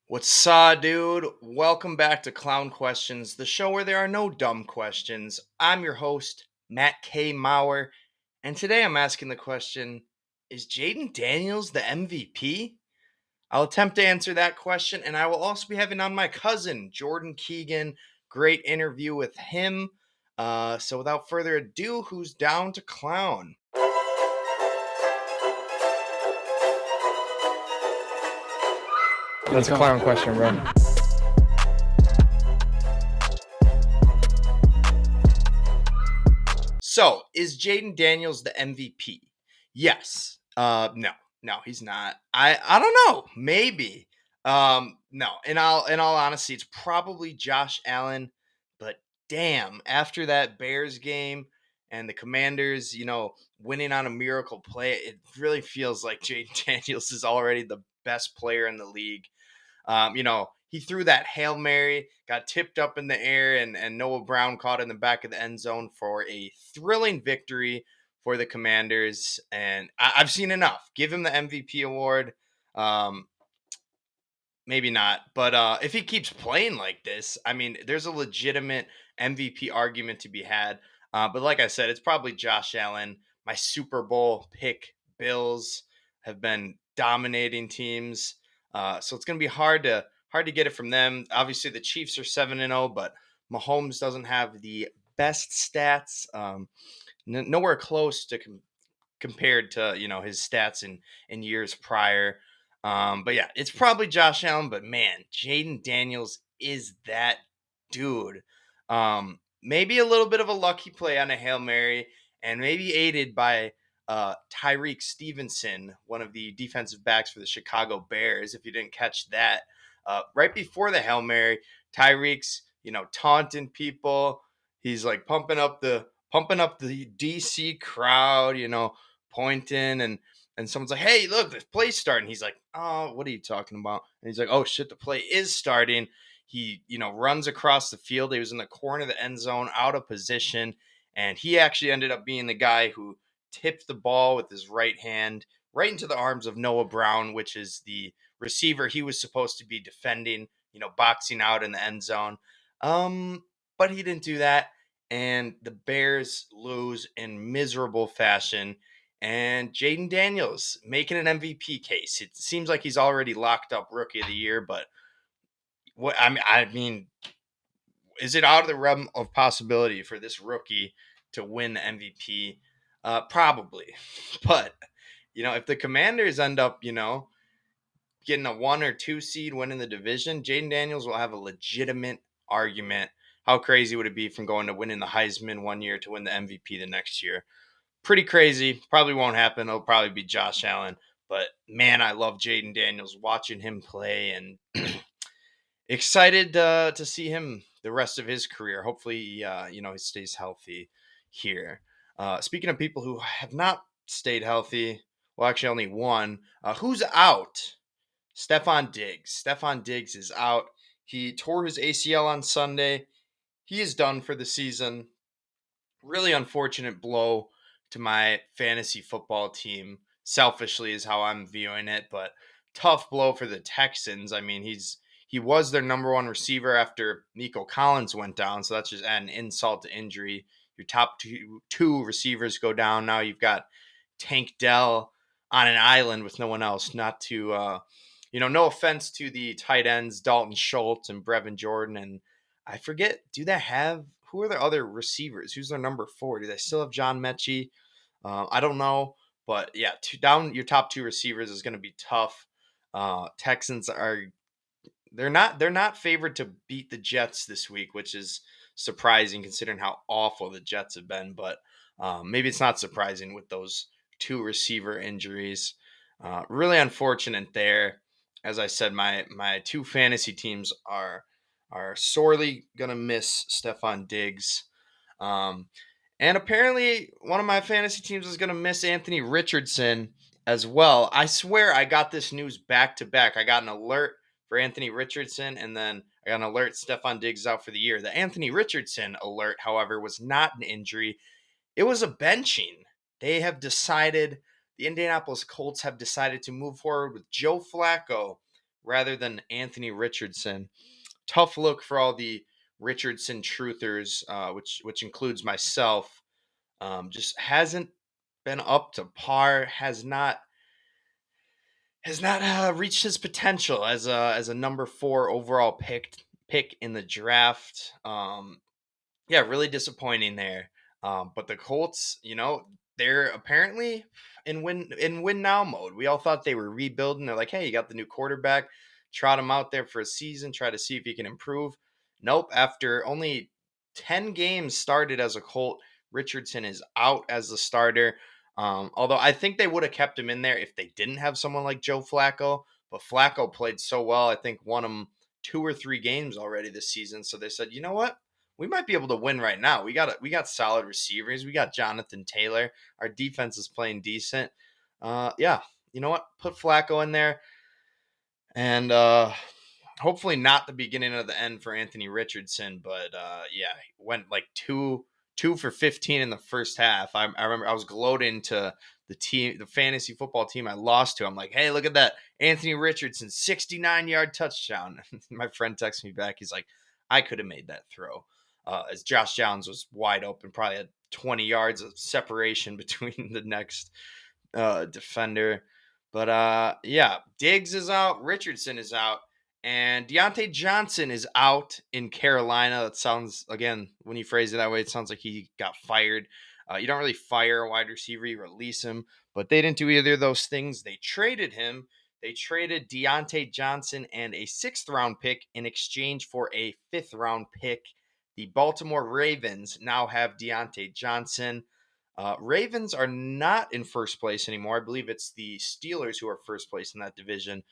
What's up, dude? Welcome back to Clown Questions, the show where there are no dumb questions. I'm your host, Matt K. Maurer, and today I'm asking the question: Is Jayden Daniels the MVP? I'll attempt to answer that question, and I will also be having on my cousin, Jordan Keegan. Great interview with him. So without further ado, who's down to clown? That's a clown question, bro. So, is Jayden Daniels the MVP? Yes. No, he's not. I don't know. Maybe. No. In all honesty, it's probably Josh Allen. But damn, after that Bears game and the Commanders, winning on a miracle play, it really feels like Jayden Daniels is already the best player in the league. He threw that Hail Mary, got tipped up in the air, and Noah Brown caught in the back of the end zone for a thrilling victory for the Commanders. And I've seen enough. Give him the MVP award. Um, Maybe not. But if he keeps playing like this, I mean, there's a legitimate MVP argument to be had. But like I said, it's probably Josh Allen. My Super Bowl pick Bills have been dominating teams. So it's going to be hard to get it from them. Obviously, the Chiefs are 7-0, but Mahomes doesn't have the best stats. Nowhere close to compared to his stats in years prior. But yeah, it's probably Josh Allen. But man, Jayden Daniels is that dude. Maybe a little bit of a lucky play on a Hail Mary, and maybe aided by Tyreek Stevenson, one of the defensive backs for the Chicago Bears. If you didn't catch that, right before the Hail Mary, Tyreek's taunting people. He's like pumping up the DC crowd, pointing and someone's like, "Hey, look, the play's starting." He's like, "Oh, what are you talking about?" And he's like, "Oh shit, the play is starting." He, runs across the field. He was in the corner of the end zone, out of position, and he actually ended up being the guy who tipped the ball with his right hand right into the arms of Noah Brown, which is the receiver he was supposed to be defending, boxing out in the end zone. Um, but he didn't do that, and the Bears lose in miserable fashion. And Jayden Daniels making an MVP case. It seems like he's already locked up Rookie of the Year, but I mean, is it out of the realm of possibility for this rookie to win the MVP? Probably, but if the Commanders end up, getting a 1 or 2 seed, winning the division, Jayden Daniels will have a legitimate argument. How crazy would it be from going to winning the Heisman one year to win the MVP the next year? Pretty crazy. Probably won't happen. It'll probably be Josh Allen. But man, I love Jayden Daniels, watching him play, and excited to see him the rest of his career. Hopefully, he stays healthy here. Speaking of people who have not stayed healthy, well, actually, only one. Who's out? Stefon Diggs. Stefon Diggs is out. He tore his ACL on Sunday. He is done for the season. Really unfortunate blow to my fantasy football team. Selfishly, is how I'm viewing it, but tough blow for the Texans. I mean, he was their number one receiver after Nico Collins went down, so that's just an insult to injury. Your top two receivers go down. Now you've got Tank Dell on an island with no one else. Not to no offense to the tight ends Dalton Schultz and Brevin Jordan, and I forget. Do they have who are their other receivers? Who's their number 4? Do they still have John Mechie? I don't know, but yeah, down your top two receivers is going to be tough. Texans they're not favored to beat the Jets this week, which is surprising considering how awful the Jets have been. But maybe it's not surprising with those two receiver injuries. Really unfortunate there. As I said, my two fantasy teams are sorely gonna miss Stefon Diggs. Um, and apparently one of my fantasy teams is gonna miss Anthony Richardson as well. I swear I got this news back to back. I got an alert for Anthony Richardson, and then I got an alert Stefon Diggs is out for the year. The Anthony Richardson alert, however, was not an injury. It was a benching. They have decided, the Indianapolis Colts have decided to move forward with Joe Flacco rather than Anthony Richardson. Tough look for all the Richardson truthers, which includes myself. Just hasn't been up to par. Has not reached his potential as a number 4 overall pick in the draft. Yeah, really disappointing there. But the Colts, they're apparently in win now mode. We all thought they were rebuilding. They're like, hey, you got the new quarterback, trot him out there for a season, try to see if he can improve. Nope. After only 10 games started as a Colt, Richardson is out as the starter. Although I think they would have kept him in there if they didn't have someone like Joe Flacco. But Flacco played so well, I think won them 2 or 3 games already this season. So they said, you know what? We might be able to win right now. We got solid receivers. We got Jonathan Taylor. Our defense is playing decent. Yeah, you know what? Put Flacco in there, and hopefully not the beginning of the end for Anthony Richardson. But yeah, he went like two for 15 in the first half. I remember I was gloating to the fantasy football team I lost to. I'm like, hey, look at that Anthony Richardson 69-yard touchdown. My friend texts me back. He's like, I could have made that throw. As Josh Downs was wide open, probably had 20 yards of separation between the next defender. But yeah, Diggs is out, Richardson is out, and Deontay Johnson is out in Carolina. That sounds, again, when you phrase it that way, it sounds like he got fired. You don't really fire a wide receiver, you release him. But they didn't do either of those things. They traded him. They traded Deontay Johnson and a 6th-round pick in exchange for a 5th-round pick. The Baltimore Ravens now have Deontay Johnson. Ravens are not in first place anymore. I believe it's the Steelers who are first place in that division.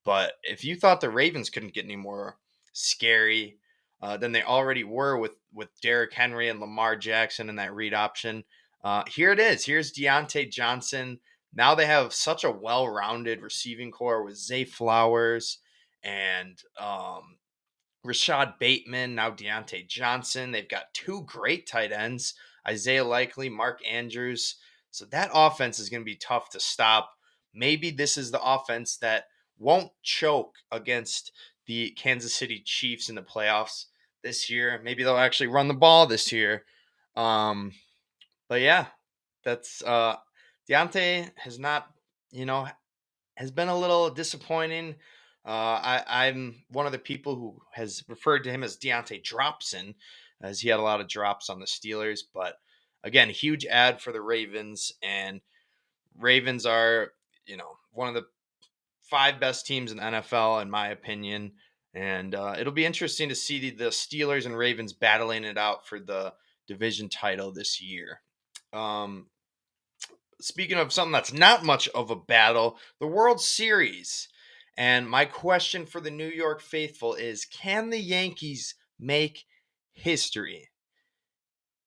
But if you thought the Ravens couldn't get any more scary than they already were with Derrick Henry and Lamar Jackson and that read option, here it is. Here's Deontay Johnson. Now they have such a well-rounded receiving core with Zay Flowers and Rashad Bateman, now Deontay Johnson. They've got 2 great tight ends, Isaiah Likely, Mark Andrews. So that offense is going to be tough to stop. Maybe this is the offense that won't choke against the Kansas City Chiefs in the playoffs this year. Maybe they'll actually run the ball this year. But yeah, that's Deontay has not, has been a little disappointing. I'm one of the people who has referred to him as Deontay Dropson, as he had a lot of drops on the Steelers. But again, huge ad for the Ravens, and Ravens are, one of the 5 best teams in the NFL, in my opinion. And it'll be interesting to see the Steelers and Ravens battling it out for the division title this year. Speaking of something that's not much of a battle, the World Series. And my question for the New York faithful is, can the Yankees make history?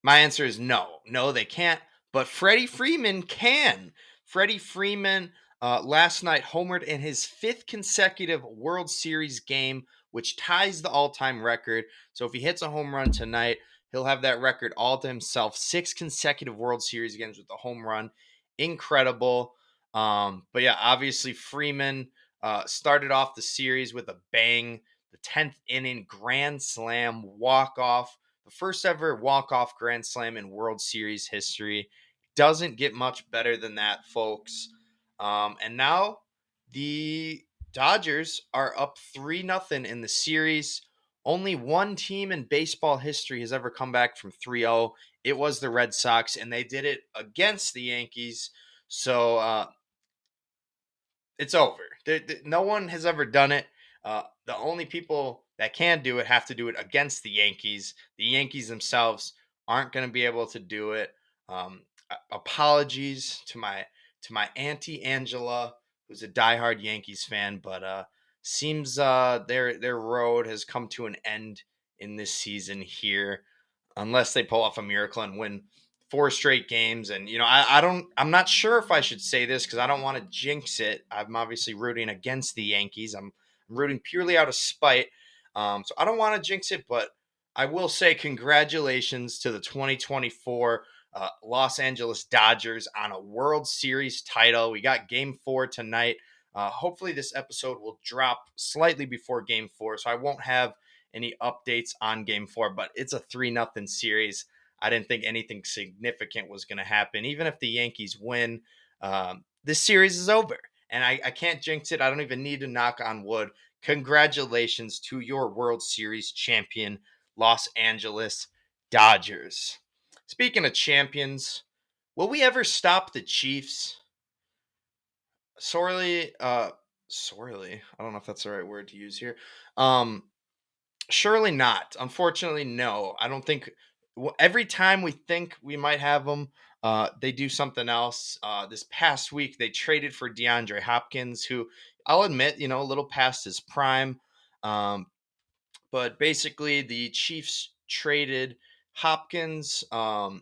My answer is no. No, they can't. But Freddie Freeman can. Freddie Freeman last night homered in his 5th consecutive World Series game, which ties the all-time record. So if he hits a home run tonight, he'll have that record all to himself. 6 consecutive World Series games with a home run. Incredible. But yeah, obviously Freeman started off the series with a bang. The 10th inning grand slam walk-off. The first ever walk-off grand slam in World Series history. Doesn't get much better than that, folks. And now the Dodgers are up 3-0 in the series. Only one team in baseball history has ever come back from 3-0. It was the Red Sox, and they did it against the Yankees. So it's over. No one has ever done it. The only people that can do it have to do it against the Yankees. The Yankees themselves aren't going to be able to do it. Apologies to my auntie Angela, who's a diehard Yankees fan, but seems their road has come to an end in this season here, unless they pull off a miracle and win 4 straight games. And I'm not sure if I should say this because I don't want to jinx it. I'm obviously rooting against the Yankees. I'm rooting purely out of spite. So I don't want to jinx it, but I will say congratulations to the 2024 Los Angeles Dodgers on a World Series title. We got Game 4 tonight Hopefully, this episode will drop slightly before Game 4, so I won't have any updates on Game 4, but it's a 3-0 series. I didn't think anything significant was going to happen. Even if the Yankees win, this series is over. And I can't jinx it. I don't even need to knock on wood. Congratulations to your World Series champion, Los Angeles Dodgers. Speaking of champions, will we ever stop the Chiefs? Sorely. I don't know if that's the right word to use here. Um, Surely not. Unfortunately, no. I don't think every time we think we might have them, they do something else. This past week, they traded for DeAndre Hopkins, who I'll admit, a little past his prime. Um, but basically, the Chiefs traded Hopkins.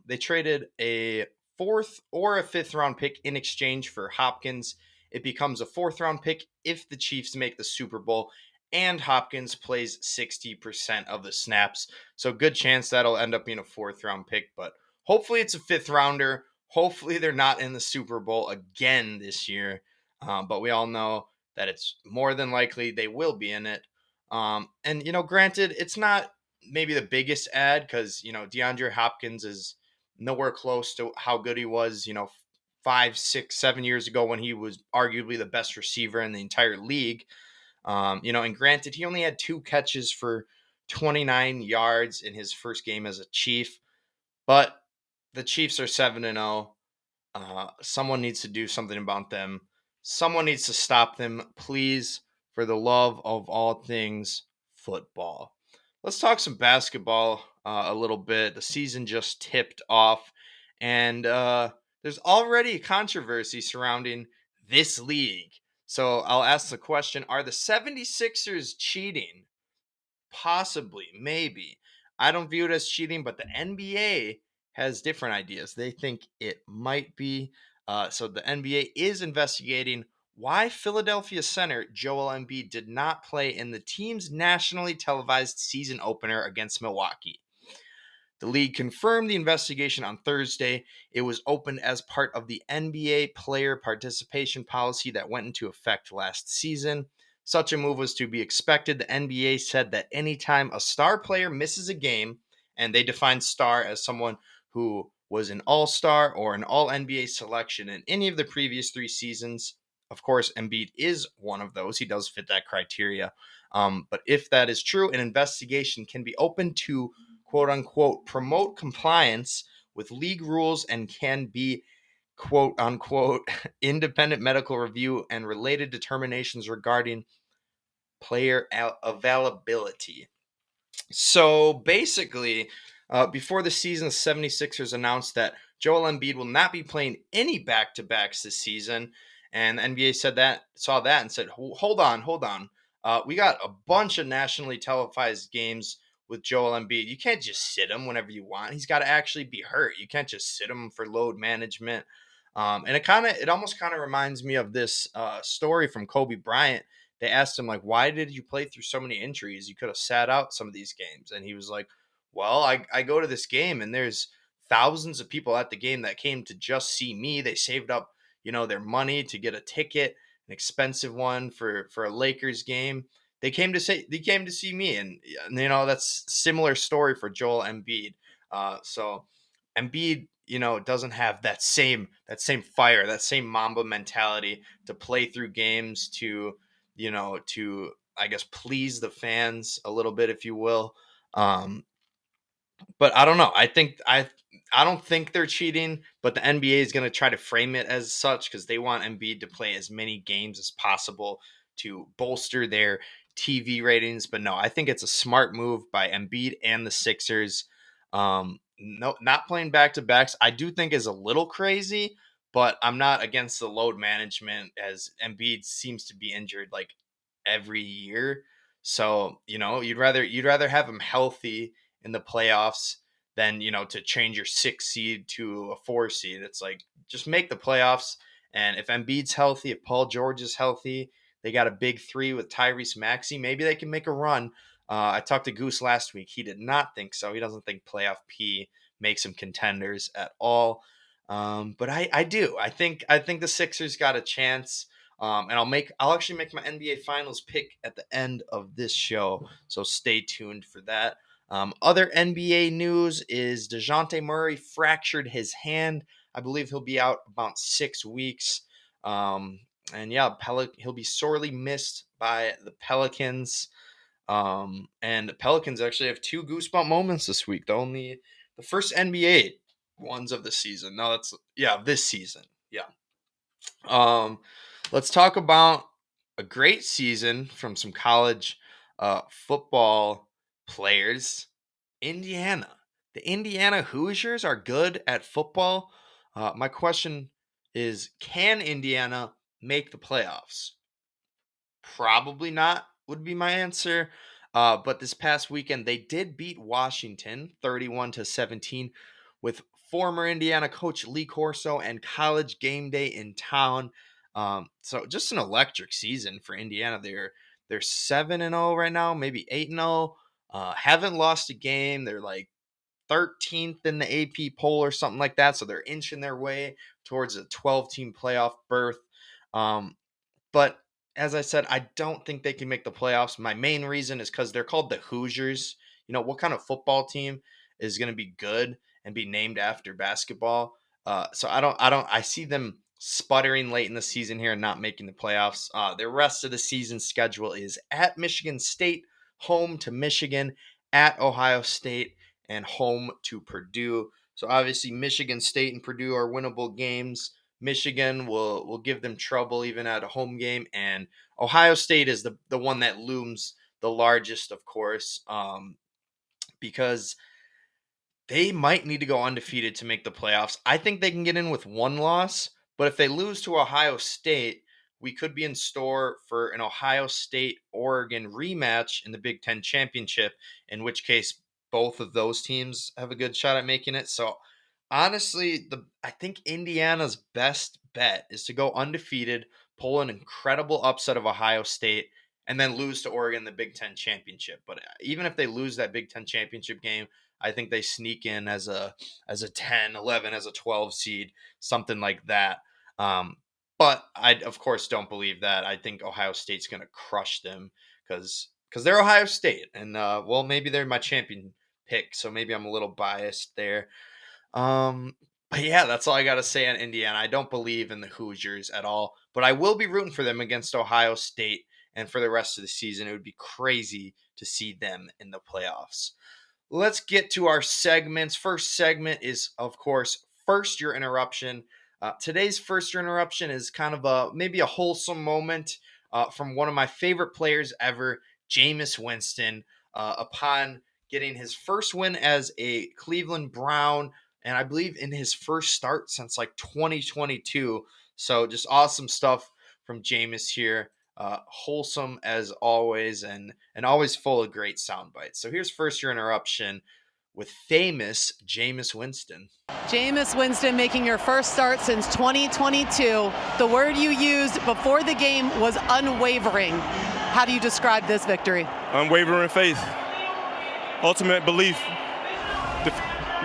They traded a fourth or a fifth round pick in exchange for Hopkins. It becomes a fourth round pick if the Chiefs make the Super Bowl and Hopkins plays 60% of the snaps. So, good chance that'll end up being a fourth round pick, but hopefully it's a fifth rounder. Hopefully they're not in the Super Bowl again this year. But we all know that it's more than likely they will be in it. And granted, it's not maybe the biggest ad because DeAndre Hopkins is nowhere close to how good he was, 5, 6, 7 years ago when he was arguably the best receiver in the entire league. And granted, he only had 2 catches for 29 yards in his first game as a Chief, but the Chiefs are 7-0. Someone needs to do something about them. Someone needs to stop them, please, for the love of all things football. Let's talk some basketball a little bit. The season just tipped off, and there's already a controversy surrounding this league. So I'll ask the question, are the 76ers cheating? Possibly, maybe. I don't view it as cheating, but the NBA has different ideas. They think it might be. So the NBA is investigating why Philadelphia center Joel Embiid did not play in the team's nationally televised season opener against Milwaukee. The league confirmed the investigation on Thursday. It was opened as part of the NBA player participation policy that went into effect last season. Such a move was to be expected. The NBA said that anytime a star player misses a game, and they define star as someone who was an all-star or an all-NBA selection in any of the previous 3 seasons, of course, Embiid is one of those. He does fit that criteria. But if that is true, an investigation can be opened to quote unquote promote compliance with league rules and can be quote unquote independent medical review and related determinations regarding player availability. So basically, before the season, the 76ers announced that Joel Embiid will not be playing any back-to-backs this season. And the NBA saw that and said, hold on. We got a bunch of nationally televised games with Joel Embiid. You can't just sit him whenever you want. He's got to actually be hurt. You can't just sit him for load management. And it almost kind of reminds me of this story from Kobe Bryant. They asked him, like, why did you play through so many injuries? You could have sat out some of these games. And he was like, well, I go to this game and there's thousands of people at the game that came to just see me. They saved up, their money to get a ticket, an expensive one for a Lakers game. They came to see me. And that's similar story for Joel Embiid. So Embiid, doesn't have that same fire, that same Mamba mentality to play through games, to I guess please the fans a little bit, if you will. But I don't know. I don't think they're cheating, but the NBA is going to try to frame it as such because they want Embiid to play as many games as possible to bolster their TV ratings. But no, I think it's a smart move by Embiid and the Sixers. No, not playing back to backs, I do think is a little crazy, but I'm not against the load management as Embiid seems to be injured like every year. So, you'd rather have him healthy in the playoffs than, to change your 6 seed to a 4 seed. It's like, just make the playoffs. And if Embiid's healthy, if Paul George is healthy, they got a big 3 with Tyrese Maxey. Maybe they can make a run. I talked to Goose last week. He did not think so. He doesn't think playoff P makes them contenders at all. But I do. I think the Sixers got a chance. And I'll actually make my NBA Finals pick at the end of this show, so stay tuned for that. Other NBA news is DeJounte Murray fractured his hand. I believe he'll be out about 6 weeks. And yeah, he'll be sorely missed by the Pelicans. And the Pelicans actually have 2 goosebump moments this week. The first NBA ones of the season. No, this season. Yeah. Let's talk about a great season from some college football players. Indiana. The Indiana Hoosiers are good at football. My question is, can Indiana make the playoffs? Probably not, would be my answer. But this past weekend, they did beat Washington 31-17 with former Indiana coach Lee Corso and College Game Day in town. So just an electric season for Indiana. They're 7-0 right now, maybe 8-0. Haven't lost a game. They're like 13th in the AP poll or something like that. So they're inching their way towards a 12-team playoff berth. But as I said, I don't think they can make the playoffs. My main reason is because they're called the Hoosiers. What kind of football team is going to be good and be named after basketball? So I see them sputtering late in the season here and not making the playoffs. The rest of the season schedule is at Michigan State, home to Michigan, at Ohio State, and home to Purdue. So obviously Michigan State and Purdue are winnable games. Michigan will give them trouble even at a home game, and Ohio State is the one that looms the largest, of course, because they might need to go undefeated to make the playoffs. I think they can get in with one loss, but if they lose to Ohio State, we could be in store for an Ohio State-Oregon rematch in the Big Ten Championship, in which case both of those teams have a good shot at making it. So honestly, I think Indiana's best bet is to go undefeated, pull an incredible upset of Ohio State, and then lose to Oregon in the Big Ten Championship. But even if they lose that Big Ten Championship game, I think they sneak in as a 10, 11, as a 12 seed, something like that. But I, of course, don't believe that. I think Ohio State's going to crush them because they're Ohio State. And, maybe they're my champion pick, so maybe I'm a little biased there. But yeah, that's all I got to say on Indiana. I don't believe in the Hoosiers at all, but I will be rooting for them against Ohio State. And for the rest of the season, it would be crazy to see them in the playoffs. Let's get to our segments. First segment is, of course, First Your Interruption. Today's First Your Interruption is kind of maybe a wholesome moment from one of my favorite players ever, Jameis Winston, upon getting his first win as a Cleveland Brown, and I believe in his first start since like 2022. So just awesome stuff from Jameis here. Wholesome as always, and always full of great sound bites. So here's First Your Interruption with famous Jameis Winston. Jameis Winston making your first start since 2022. The word you used before the game was unwavering. How do you describe this victory? Unwavering faith, ultimate belief,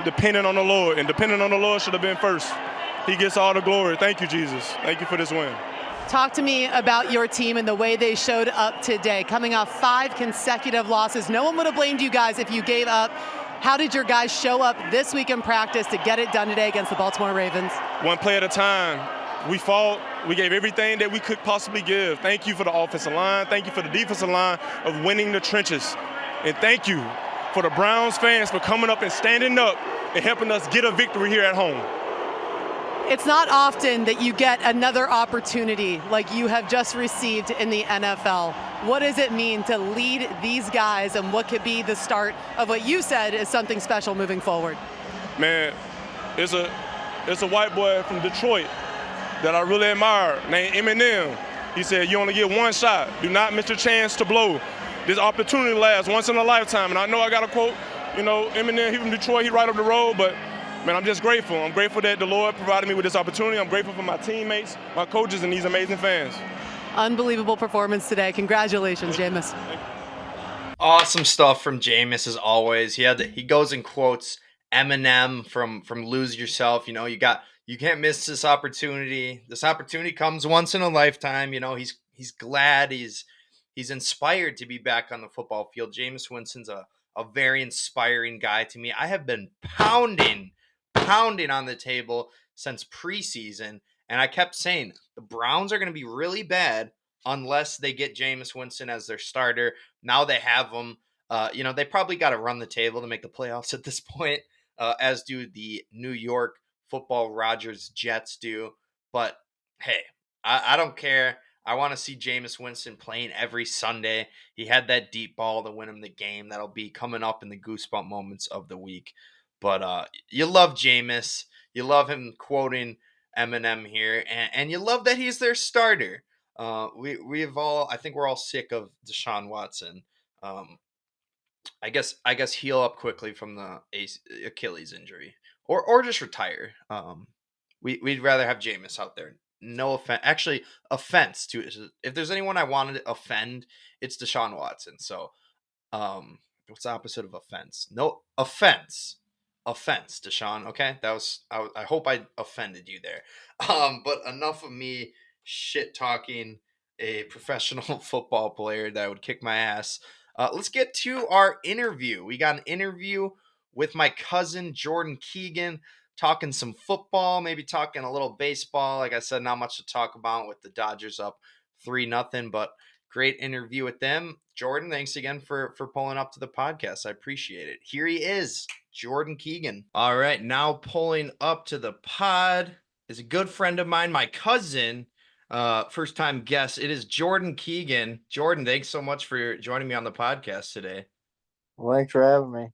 depending on the Lord, and depending on the Lord should have been first. He gets all the glory. Thank you, Jesus. Thank you for this win. Talk to me about your team and the way they showed up today, coming off 5 consecutive losses. No one would have blamed you guys if you gave up. How did your guys show up this week in practice to get it done today against the Baltimore Ravens? One play at a time. We fought. We gave everything that we could possibly give. Thank you for the offensive line. Thank you for the defensive line of winning the trenches. And thank you for the Browns fans for coming up and standing up and helping us get a victory here at home. It's not often that you get another opportunity like you have just received in the NFL. What does it mean to lead these guys, and what could be the start of what you said is something special moving forward? Man, it's a white boy from Detroit that I really admire named Eminem. He said, you only get one shot. Do not miss your chance to blow. This opportunity lasts once in a lifetime. And I know I got a quote, Eminem, he from Detroit, he right up the road, but man, I'm just grateful. I'm grateful that the Lord provided me with this opportunity. I'm grateful for my teammates, my coaches, and these amazing fans. Unbelievable performance today. Congratulations, Jameis. Awesome stuff from Jameis as always. He goes and quotes Eminem from Lose Yourself. You You can't miss this opportunity. This opportunity comes once in a lifetime. You know, he's glad, he's inspired to be back on the football field. Jameis Winston's a very inspiring guy to me. I have been pounding on the table since preseason, and I kept saying the Browns are going to be really bad unless they get Jameis Winston as their starter. Now they have him. You know, they probably got to run the table to make the playoffs at this point, as do the New York Football Rogers Jets do. But hey, I don't care. I want to see Jameis Winston playing every Sunday. He had that deep ball to win him the game. That'll be coming up in the Goosebump moments of the week. But you love Jameis. You love him quoting Eminem here, and you love that he's their starter. We've all, I think we're all sick of Deshaun Watson. Um, I guess heal up quickly from the Achilles injury, or just retire. We'd rather have Jameis out there. No offense, actually, offense to, if there's anyone I wanted to offend, it's Deshaun Watson. So, what's the opposite of offense? No offense, Deshaun. Okay, that was I hope I offended you there. But enough of me shit talking a professional football player that would kick my ass. Let's get to our interview. We got an interview with my cousin Jordan Keegan, talking some football, maybe talking a little baseball. Like I said, not much to talk about with the Dodgers up 3-0, but great interview with them. Jordan, thanks again for pulling up to the podcast. I appreciate it. Here he is, Jordan Keegan. All right, now pulling up to the pod is a good friend of mine, my cousin, first time guest. It is Jordan Keegan. Jordan, thanks so much for joining me on the podcast today. Well, thanks for having me.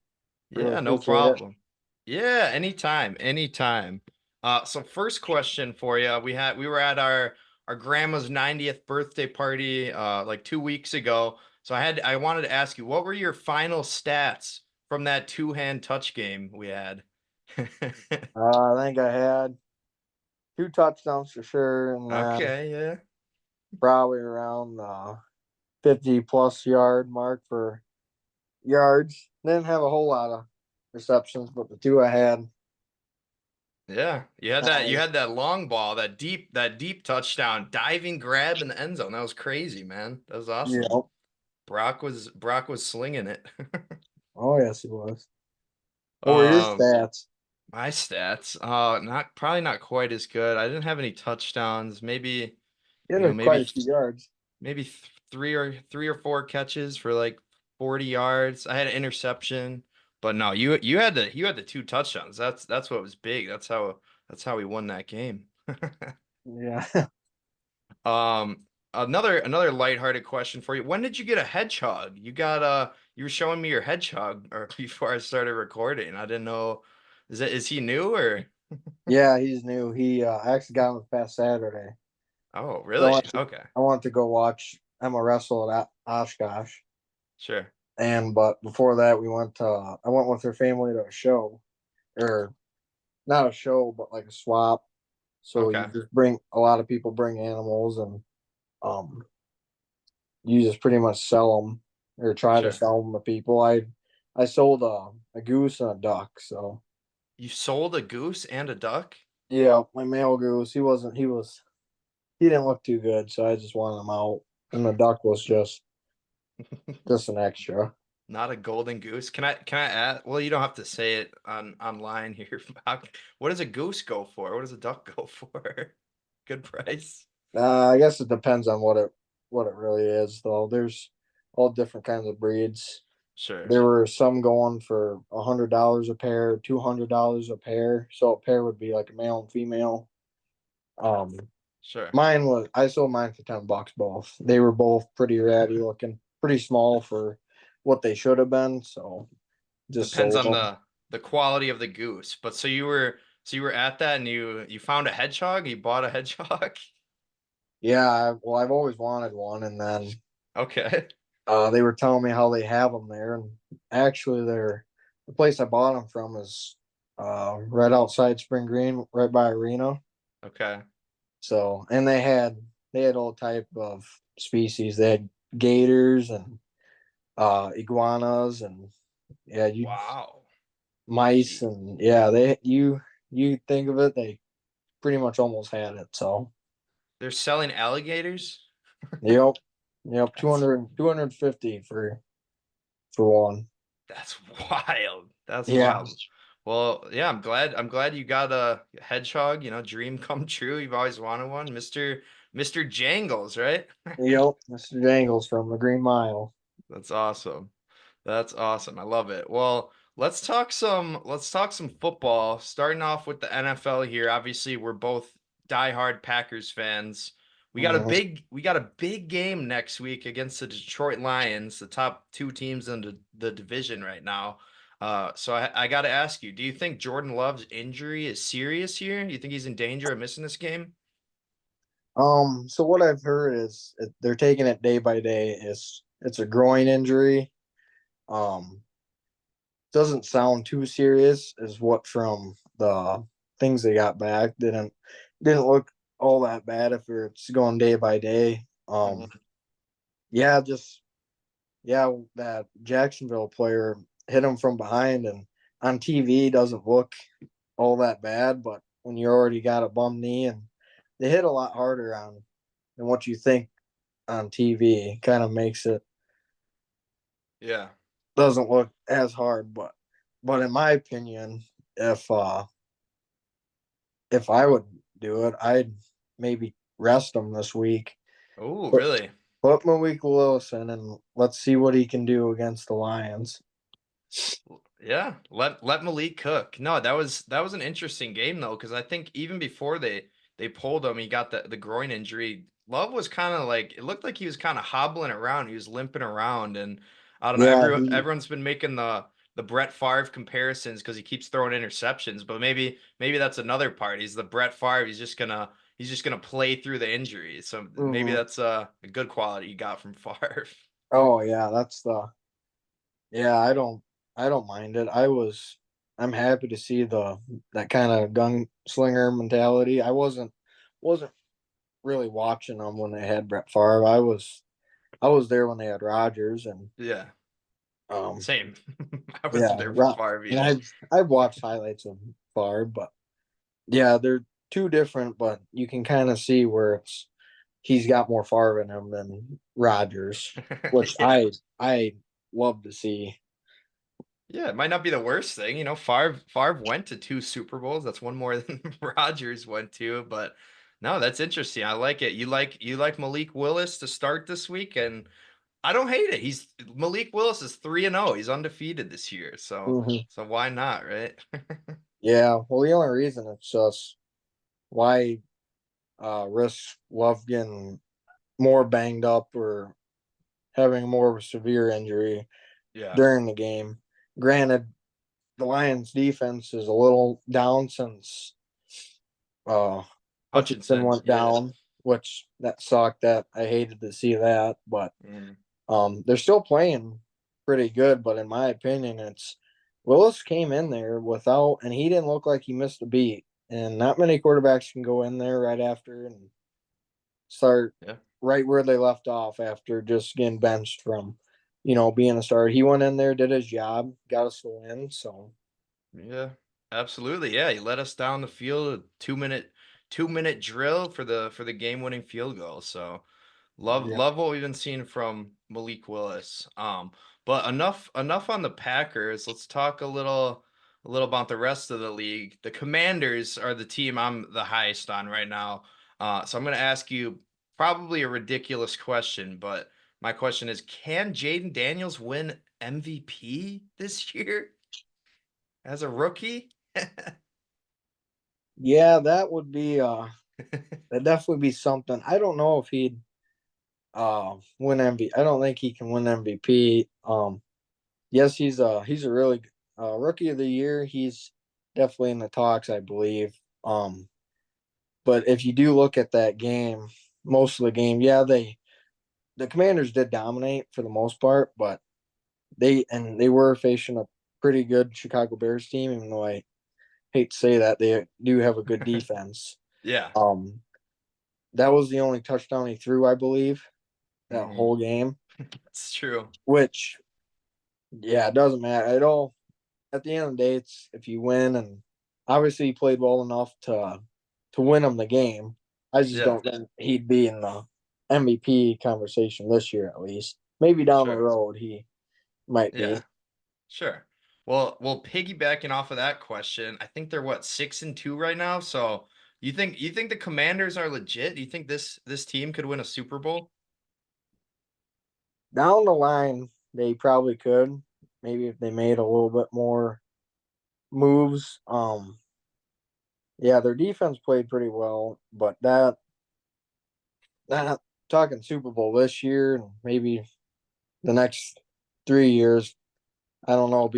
Really Yeah, no appreciate it. problem. Yeah, anytime. So first question for you. We were at our grandma's 90th birthday party like 2 weeks ago. So I wanted to ask you, what were your final stats from that two-hand touch game we had? I think I had 2 touchdowns for sure, and then Okay, yeah. probably around the 50-plus yard mark for yards. Didn't have a whole lot of receptions, but the 2 I had. Yeah. You had that long ball, that deep touchdown, diving grab in the end zone. That was crazy, man. That was awesome. Yep. Brock was slinging it. Oh, yes, he was. What were your stats? My stats, probably not quite as good. I didn't have any touchdowns. Maybe, You had quite a few yards. maybe three or four catches for like 40 yards. I had an interception, but no, you had the 2 touchdowns. That's what was big. That's how we won that game. Yeah. Another lighthearted question for you. When did you get a hedgehog? You were showing me your hedgehog or before I started recording. I didn't know. Is he new or? Yeah, he's new. He actually got him this past Saturday. Oh, So really? Okay. I wanted to go watch Emma wrestle at Oshkosh. Sure. But before that, I went with her family to a show, or not a show, but like a swap. So Okay. you just bring a lot of people bring animals, and um, you just pretty much sell them or try to Sure. sell them to people. I sold a goose and a duck. So You sold a goose and a duck? yeah, my male goose. He didn't look too good, so I just wanted him out, and the duck was just an extra. Not a golden goose. Can I add? Well, you don't have to say it online here. What does a goose go for? What does a duck go for? Good price. I guess it depends on what it really is, though. There's all different kinds of breeds. Sure. There were some going for $100 a pair, $200 a pair. So a pair would be like a male and female. Sure. I sold mine for $10 both. They were both pretty ratty looking, pretty small for what they should have been. So just Depends sold on them. the quality of the goose. But so you were at that and you found a hedgehog. You bought a hedgehog. Yeah, well, I've always wanted one, and then Okay. they were telling me how they have them there, and actually, the place I bought them from is right outside Spring Green, right by Arena. Okay. So, and they had all type of species. They had gators and iguanas, and Wow. mice, and yeah, you think of it, they pretty much almost had it. So, They're selling alligators. yep, yep, That's 250 for one. that's wild. That's Yeah, wild. Well, yeah, I'm glad you got a hedgehog, dream come true. You've always wanted one. Mr. Jangles, right? yep, Mr. Dangles from the Green Mile. That's awesome. That's awesome. I love it. Well, let's talk some football. Starting off with the NFL here. Obviously, we're both diehard Packers fans. Mhm. We got a big game next week against the Detroit Lions, the top two teams in the division right now. So I got to ask you, do you think Jordan Love's injury is serious here? Do you think he's in danger of missing this game? So what I've heard is they're taking it day by day. It's a groin injury. Um, doesn't sound too serious, is what from the things they got back didn't look all that bad if it's going day by day. Yeah, just yeah, that Jacksonville player hit him from behind, and on TV doesn't look all that bad, but when you already got a bum knee, and they hit a lot harder on than what you think on TV, kind of makes it Yeah. doesn't look as hard. But in my opinion, if I would do it, I'd maybe rest him this week. Oh, Put, really? put Malik Willis in, and let's see what he can do against the Lions. Yeah, let Malik cook. No, that was an interesting game though, because I think even before they pulled him, he got the groin injury. Love was kind of like it looked like he was kind of hobbling around. He was limping around, and I don't know. Yeah, he. Everyone's been making the Brett Favre comparisons because he keeps throwing interceptions, but maybe that's another part. He's the Brett Favre. He's just gonna play through the injury. So maybe Mhm. that's a good quality you got from Favre. Oh yeah, that's the. Yeah, I don't mind it. I'm happy to see the that kind of gunslinger mentality. I wasn't really watching them when they had Brett Favre. I was there when they had Rodgers, and Yeah, um same. I wasn't yeah, there for Favre and either. I've watched highlights of Favre, but yeah, they're two different, but you can kind of see where he's got more Favre in him than Rodgers, which Yeah. I love to see. Yeah, it might not be the worst thing. Favre went to two Super Bowls. That's one more than Rodgers went to, but no, that's interesting. I like it. You like Malik Willis to start this week, and I don't hate it. He's Malik Willis is 3-0. He's undefeated this year. So Mhm. so why not, right? Yeah, well, the only reason it's just why risk Love getting more banged up or having more of a severe injury Yeah. during the game. Granted, the Lions' defense is a little down since uh, Hutchinson Hutchinson. went Yeah. down, which that sucked. That I hated to see that, but Mhm. they're still playing pretty good. But in my opinion, it's Willis came in there without, and he didn't look like he missed a beat. And not many quarterbacks can go in there right after and start Yeah. right where they left off after just getting benched from, being a starter. He went in there, did his job, got us the win. So Yeah, absolutely. Yeah, he led us down the field, a 2-minute drill for the game-winning field goal. So yeah, love what we've been seeing from Malik Willis. But enough on the Packers. Let's talk a little about the rest of the league. The Commanders are the team I'm the highest on right now. So I'm going to ask you probably a ridiculous question, but my question is, can Jayden Daniels win MVP this year as a rookie? yeah, that definitely be something. I don't know if he'd win MVP. I don't think he can win MVP. Yes, he's a really rookie of the year. He's definitely in the talks, I believe. But if you do look at that game, most of the game, yeah, the Commanders did dominate for the most part, but they were facing a pretty good Chicago Bears team, even though I hate to say that they do have a good defense. Yeah, Um, that was the only touchdown he threw, I believe, that hmm whole game. it's true. Which, yeah, it doesn't matter at all. At the end of the day, it's if you win, and obviously he played well enough to to win him the game. I just Yeah. don't think he'd be in the MVP conversation this year, at least. Maybe down the Sure. road he might Yeah. be. Sure. Well, piggybacking off of that question, I think they're what 6-2 right now. So you think the Commanders are legit? Do you think this team could win a Super Bowl? Down the line, they probably could. Maybe if they made a little bit more moves. Yeah, their defense played pretty well, but that talking Super Bowl this year and maybe the next 3 years, I don't know.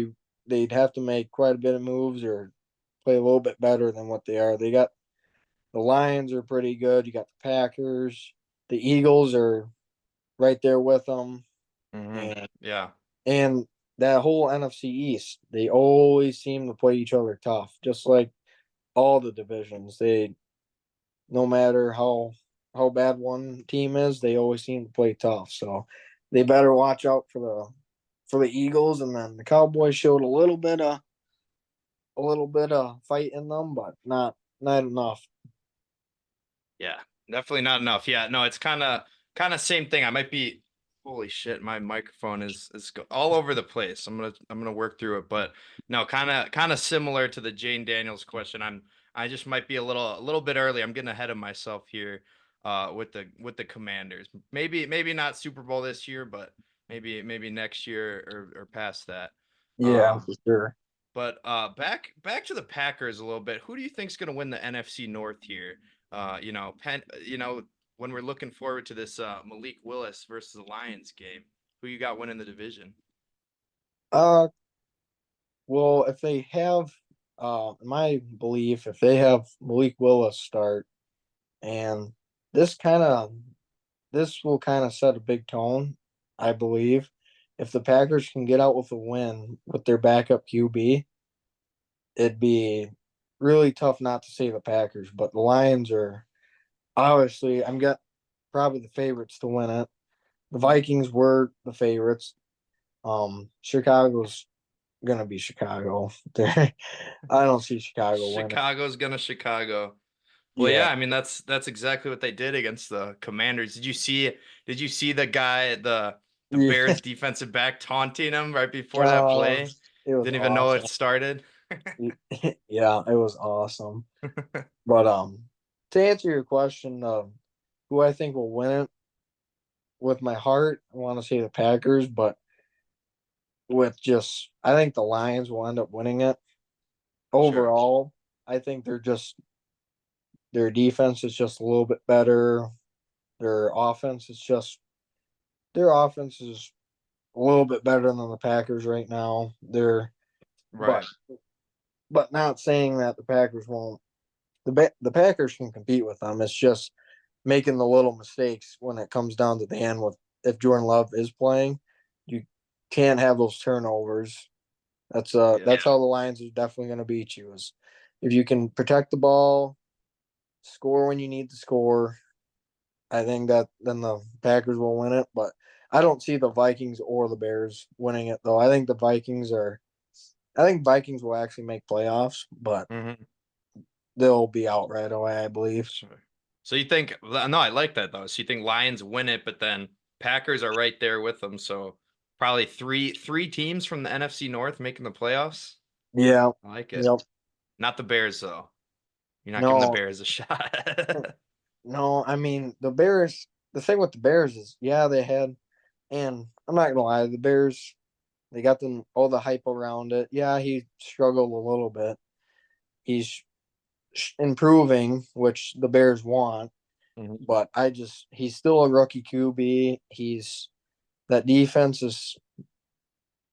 They'd have to make quite a bit of moves or play a little bit better than what they are. They got the Lions are pretty good. You got the Packers, the Eagles are right there with them, Mm-hmm. and Yeah. and that whole NFC East, they always seem to play each other tough, just like all the divisions. They no matter how bad one team is, they always seem to play tough. So they better watch out for the Eagles, and then the Cowboys showed a little bit of fight in them, but not enough. Yeah, definitely not enough. Yeah, no, it's kind of same thing. I might be holy shit, my microphone is all over the place. I'm gonna work through it, but no, kind of similar to the Jane Daniels question. I just might be a little bit early. I'm getting ahead of myself here with the Commanders. Maybe not Super Bowl this year, but maybe next year or past that. Yeah, Um for sure. but back to the Packers a little bit. Who do you think's going to win the NFC North here? When we're looking forward to this Malik Willis versus the Lions game, who you got winning the division? Uh, well, if they have, in my belief, if they have Malik Willis start, and this kind of this will kind of set a big tone, I believe. If the Packers can get out with a win with their backup QB, it'd be really tough not to say the Packers, but the Lions are obviously I'm got probably the favorites to win it. The Vikings were the favorites. Chicago's gonna be Chicago. I don't see Chicago winning. Chicago's gonna Chicago. Well, Yeah. yeah, I mean that's exactly what they did against the Commanders. Did you see the guy the Yeah. Bears defensive back taunting him right before that Uh, play? it was Didn't even know it awesome. started. Yeah, it was awesome. But to answer your question of who I think will win it, with my heart, I want to say the Packers, but I think the Lions will end up winning it. Sure. Overall, I think their defense is just a little bit better. Their offense is just their offense is a little bit better than the Packers right now. But Right. but not saying that the Packers won't. The Packers can compete with them. It's just making the little mistakes when it comes down to the end. With if Jordan Love is playing, you can't have those turnovers. That's Yeah. how the Lions are definitely going to beat you. Is if you can protect the ball, score when you need to score. I think that then the Packers will win it, but I don't see the Vikings or the Bears winning it though. I think Vikings will actually make playoffs, but Hmm. they'll be out right away, I believe. Sure. So you think no, I like that though. So you think Lions win it, but then Packers are right there with them. So probably three teams from the NFC North making the playoffs. Yeah. I like it. Yep. Not the Bears though. You're not giving the No, Bears a shot. no, I mean the Bears. The thing with the Bears is, yeah, they had, and I'm not gonna lie, the Bears they got them all the hype around it. Yeah, he struggled a little bit. He's improving, which the Bears want, Mhm. but he's still a rookie QB. That defense is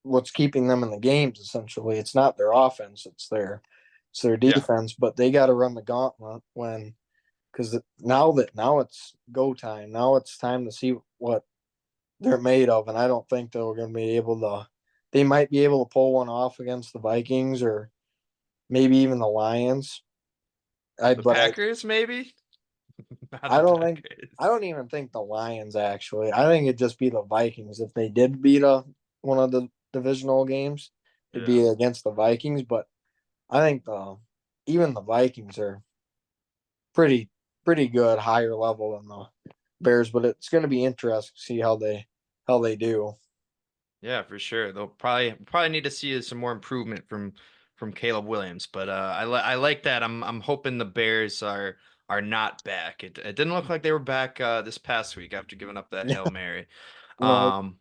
what's keeping them in the games. Essentially, it's not their offense; it's their Yeah. defense. But they got to run the gauntlet because now it's go time. Now it's time to see what they're made of, and I don't think they're going to be able to. They might be able to pull one off against the Vikings or maybe even the Lions. I The but Packers, maybe? Not I the don't think I Packers. don't even think the Lions actually. I think it'd just be the Vikings if they did beat one of the divisional games. It'd Yeah. be against the Vikings, but I think the even the Vikings are pretty good, higher level than the Bears. But it's going to be interesting to see how they do. Yeah, for sure. They'll probably need to see some more improvement from Caleb Williams, but I like that. I'm hoping the Bears are not back. It didn't look like they were back this past week after giving up that Hail Mary. No, Um,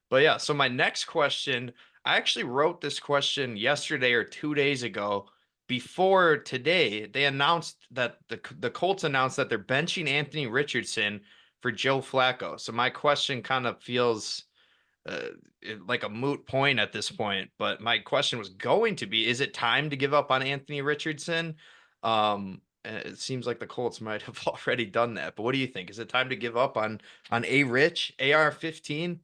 but yeah, so my next question, I actually wrote this question yesterday or 2 days ago. Before today, they announced that the Colts announced that they're benching Anthony Richardson for Joe Flacco. So my question kind of feels uh, like a moot point at this point. But my question was going to be: is it time to give up on Anthony Richardson? It seems like the Colts might have already done that. But what do you think? Is it time to give up on A Rich AR-15?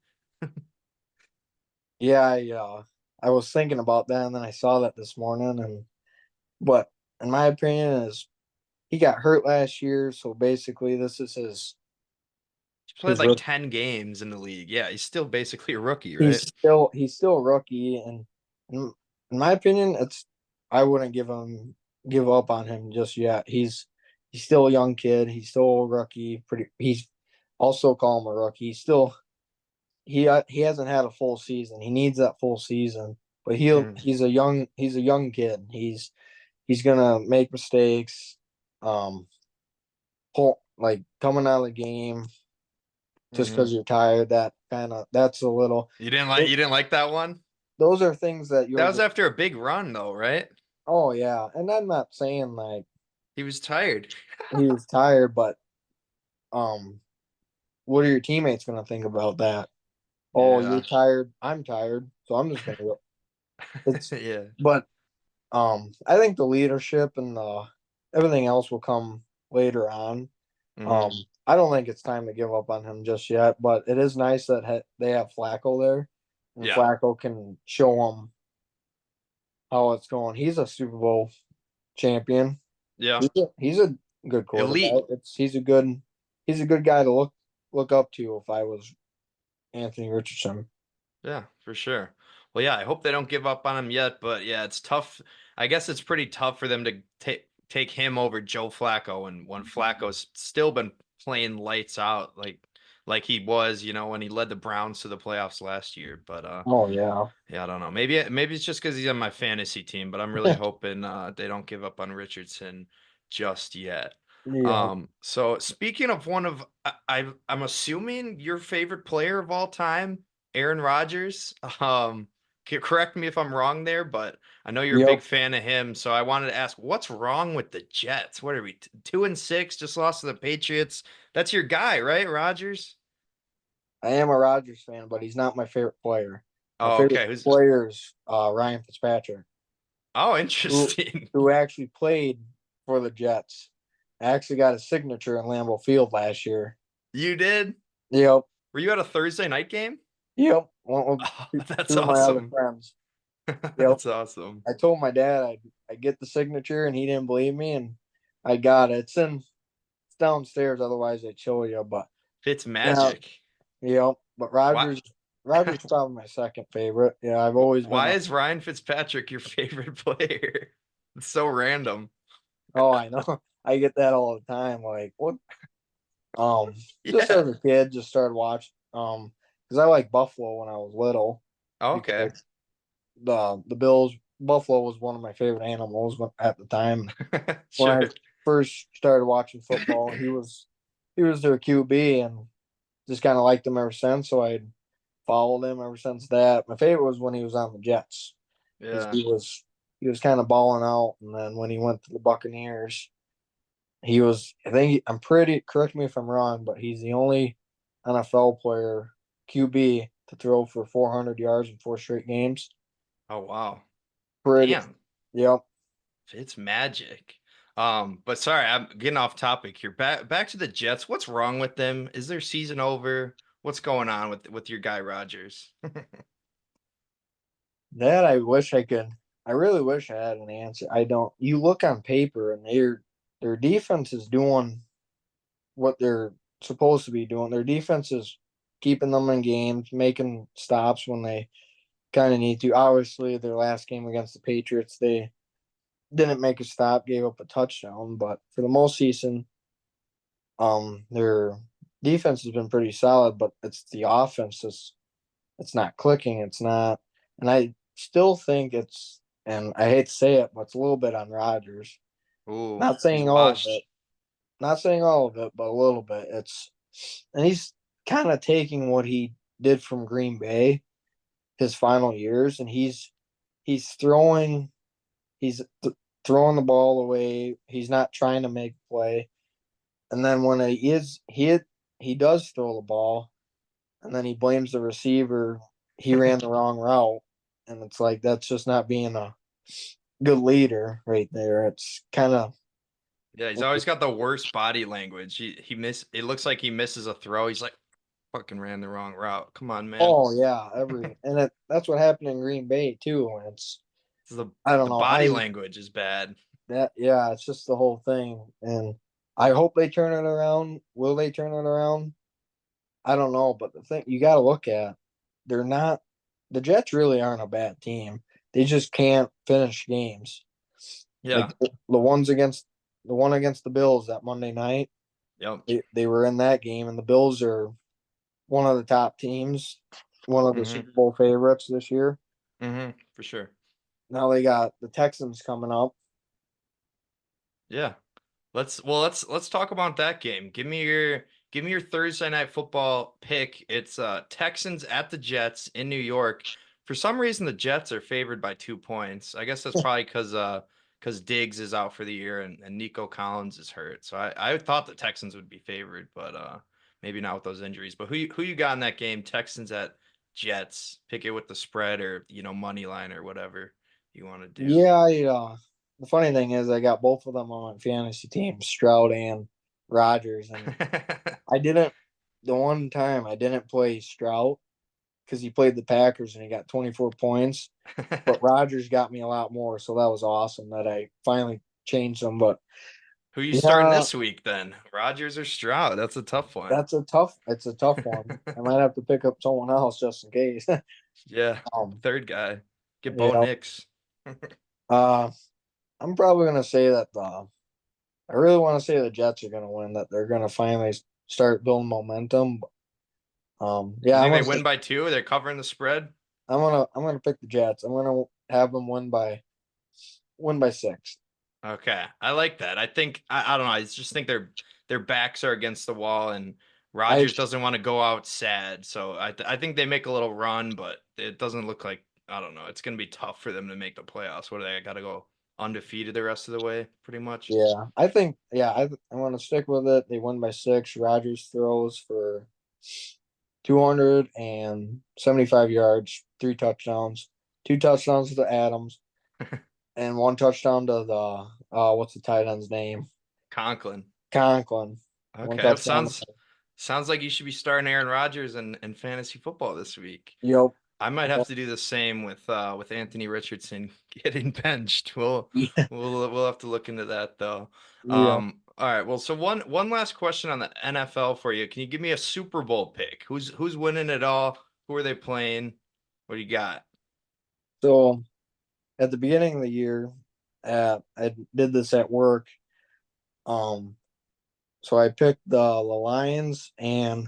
yeah, I was thinking about that, and then I saw that this morning, but in my opinion, is he got hurt last year, so basically this is He played his like rookie. 10 games in the league. Yeah, he's still basically a rookie, right? He's still a rookie, and in, in my opinion, it's I wouldn't give up on him just yet. He's still a young kid. He's still a rookie. He's also call him a rookie. He hasn't had a full season. He needs that full season, but Mm, he's a young kid. He's gonna make mistakes. Um, like coming out of the game just mm-hmm. because you're tired. That's a little. You didn't like that one? Those are things that That you'll was just. after a big run though, right? Oh yeah, and I'm not saying like He was tired. he was tired, but um, what are your teammates gonna think about that? Oh, you're Yeah. tired. I'm tired, so I'm just gonna go. It's Yeah. but I think the leadership and everything else will come later on. Um, Hmm. I don't think it's time to give up on him just yet, but it is nice that they have Flacco there, and Yeah. Flacco can show them how it's going. He's a Super Bowl champion. Yeah. He's a good quarterback. Elite. He's a good guy to look up to if I was Anthony Richardson. Yeah, for sure. Well, yeah, I hope they don't give up on him yet, but yeah, it's tough. I guess it's pretty tough for them to take him over Joe Flacco, and when Flacco's still been playing lights out like he was, when he led the Browns to the playoffs last year. But Oh yeah. yeah, I don't know. Maybe it's just because he's on my fantasy team, but I'm really hoping they don't give up on Richardson just yet. Yeah. So speaking of one of I'm assuming your favorite player of all time, Aaron Rodgers. Correct me if I'm wrong there, but I know you're a big Yep. fan of him. So I wanted to ask, what's wrong with the Jets? What are we 2-6? Just lost to the Patriots. That's your guy, right, Rodgers? I am a Rodgers fan, but he's not my favorite player. My Oh, favorite okay. Who's player is Ryan Fitzpatrick, Oh, who interesting. who actually played for the Jets. I actually got a signature in Lambeau Field last year. You did? Yep. Were you at a Thursday night game? Yep. One Oh, with that's two of my other awesome. friends. Yep. That's awesome. I told my dad I'd get the signature, and he didn't believe me, and I got it. It's downstairs. Otherwise, I'd show you. But Fitz yeah, magic. yep. But Why Rogers is probably my second favorite. Yeah, I've always been. why is Ryan Fitzpatrick your favorite player? It's so random. Oh, I know. I get that all the time. Like what? Um, just Yeah. as a kid, just started watching. Because I like Buffalo when I was little. Okay. Because the Bills, Buffalo was one of my favorite animals at the time. When I Sure. first started watching football, he was their QB, and just kind of liked him ever since. So I followed him ever since that. My favorite was when he was on the Jets because Yeah. he was kind of balling out, and then when he went to the Buccaneers, he was. I'm pretty. Correct me if I'm wrong, but he's the only NFL player QB to throw for 400 yards in 4 straight games. Oh wow. Pretty. Damn. Yep. Fitz magic. But sorry, I'm getting off topic here. Back to the Jets. What's wrong with them? Is their season over? What's going on with your guy Rodgers? That I wish I could. I really wish I had an answer. I don't. You look on paper, and their defense is doing what they're supposed to be doing. Their defense is keeping them in games, making stops when they kind of need to. Obviously, their last game against the Patriots, they didn't make a stop, gave up a touchdown, but for the most season, their defense has been pretty solid, but it's the offense that's it's not clicking. It's not, and I still think it's, and I hate to say it, but it's a little bit on Rodgers. Ooh, Not he's saying all of it, washed. not saying all of it, but a little bit. And he's kind of taking what he did from Green Bay his final years, and he's throwing, he's throwing the ball away. He's not trying to make a play, and then when he does throw the ball, and then he blames the receiver. He ran the wrong route, and it's like that's just not being a good leader right there. It's kind of Yeah, he's always got the worst body language. It looks like he misses a throw. He's like, fucking ran the wrong route. Come on, man. oh yeah, that's what happened in Green Bay too. And it's The I don't the know body language is bad. it's just the whole thing, and I hope they turn it around. Will they turn it around? I don't know, but the thing you got to look at, they're not the Jets really aren't a bad team. They just can't finish games. Yeah. Like the one against the Bills that Monday night. Yep. They were in that game, and the Bills are one of the top teams, one of the Mm-hmm. Super Bowl favorites this year. Mm-hmm. For sure. Now they got the Texans coming up. Yeah. Let's talk about that game. Give me your Thursday night football pick. It's Texans at the Jets in New York. For some reason the Jets are favored by 2 points. I guess that's probably because Diggs is out for the year and Nico Collins is hurt. So I thought the Texans would be favored, but maybe not with those injuries. But who you got in that game? Texans at Jets. Pick it with the spread or money line or whatever you want to do. Yeah, the funny thing is I got both of them on my fantasy team, Stroud and Rogers, and I didn't the one time I didn't play Stroud because he played the Packers and he got 24 points, but Rogers got me a lot more, so that was awesome that I finally changed them. But Who you starting yeah, this week then? Rodgers or Stroud? That's a tough one. it's a tough one. I might have to pick up someone else just in case. Yeah, um, third guy. Get Bo yeah. Nix. Uh, I'm probably gonna say that I really want to say the Jets are gonna win. That they're gonna finally start building momentum. You Yeah, think they win by two? They're covering the spread? I'm gonna pick the Jets. I'm gonna have them win by 6. Okay. I like that. I don't know. I just think their backs are against the wall and I Rodgers doesn't want to go out sad. So I think they make a little run, but it doesn't look like I don't know. It's gonna be tough for them to make the playoffs. What do they gotta go undefeated the rest of the way, pretty much? Yeah, I want to stick with it. They win by 6. Rodgers throws for 275 yards, 3 touchdowns, 2 touchdowns to Adams, and 1 touchdown to the what's the tight end's name? Conklin. Conklin. One Okay, touchdown. sounds like you should be starting Aaron Rodgers in fantasy football this week. Yep. I might have to do the same with Anthony Richardson getting benched. Yeah. We'll have to look into that though. Yeah. All right. Well, so one last question on the NFL for you. Can you give me a Super Bowl pick? Who's winning it all? Who are they playing? What do you got? So at the beginning of the year, I did this at work. Um, so I picked the Lions and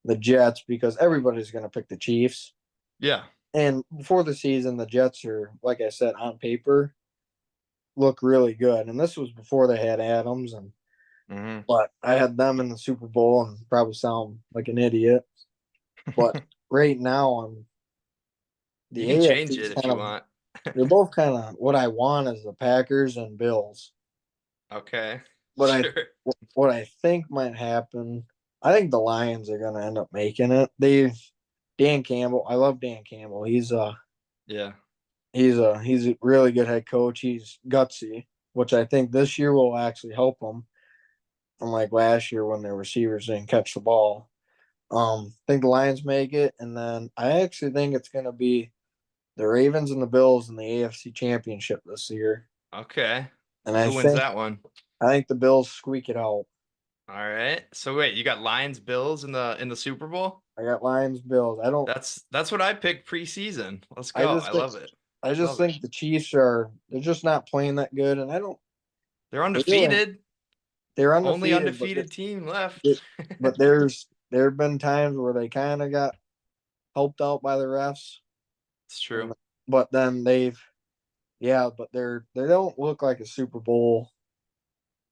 the Jets because everybody's going to pick the Chiefs. Yeah. And before the season, the Jets are, like I said, on paper, look really good. And this was before they had Adams, and Hmm. but I had them in the Super Bowl and probably sound like an idiot. But right now, You the can AFC change is it if kind you of want. they're both kind of what I want is the Packers and Bills. Okay. But I Sure. what I think might happen, I think the Lions are going to end up making it. Dan Campbell. I love Dan Campbell. Yeah. He's a really good head coach. He's gutsy, which I think this year will actually help him. Unlike last year when their receivers didn't catch the ball. I think the Lions make it, and then I actually think it's going to be the Ravens and the Bills in the AFC Championship this year. Okay. And Who wins that one? I think the Bills squeak it out. All right. So wait, you got Lions Bills in the Super Bowl? I got Lions Bills. That's what I picked preseason. Let's I go. just I think love it. I just Love it. think the Chiefs they're just not playing that good, and I don't. They're They really, undefeated. they're Only undefeated, undefeated team there- left. but there have been times where they kind of got helped out by the refs, It's true. and but then but they don't look like a Super Bowl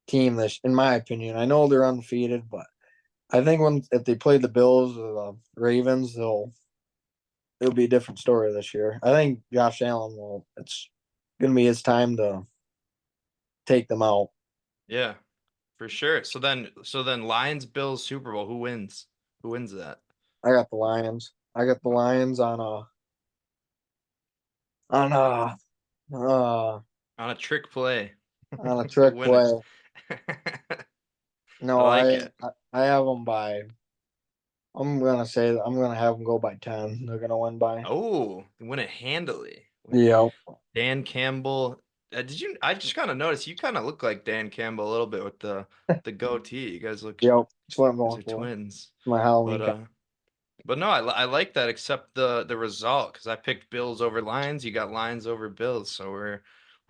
team. This, in my opinion, I know they're undefeated, but I think if they play the Bills or the Ravens, it'll be a different story this year. I think Josh Allen will. It's gonna be his time to take them out. Yeah, for sure. So then Lions Bills Super Bowl, who wins? Who wins that? I got the Lions. I got the Lions on a uh On a trick play. on a To trick win it. play. I No, like it. I have them by. I'm gonna say that I'm gonna have them go by 10. They're gonna win by. Oh, win it handily. Yep. Dan Campbell. Did you? I just kind of noticed you kind of look like Dan Campbell a little bit with the goatee. You guys look. Yep. That's what I'm These going are for. twins. My But Halloween. but no, I like that. Except the result, because I picked Bills over Lions. You got Lions over Bills, so we're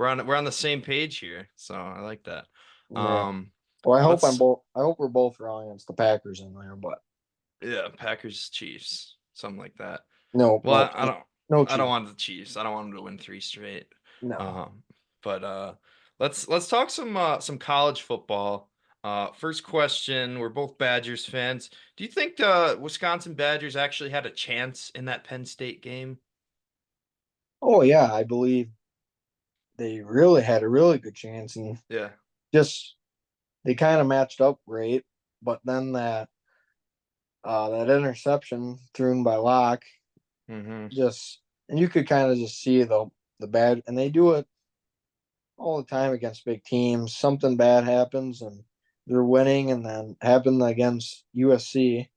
on the same page here. So I like that. Yeah. Um, Well, let's I hope we're both wrong against the Packers in there, but yeah, Packers Chiefs, something like that. no, Well, no, I don't no I don't Chiefs. want the Chiefs. I don't want them to win three straight. No. Um, but let's talk some college football. First question, we're both Badgers fans. Do you think the Wisconsin Badgers actually had a chance in that Penn State game? Oh yeah, I believe they really had a really good chance, and Yeah. just they kind of matched up great. But then that interception thrown by Locke, Mm-hmm. just and you could kind of just see the bad, and they do it all the time against big teams. Something bad happens, and they're winning, and then happened against USC,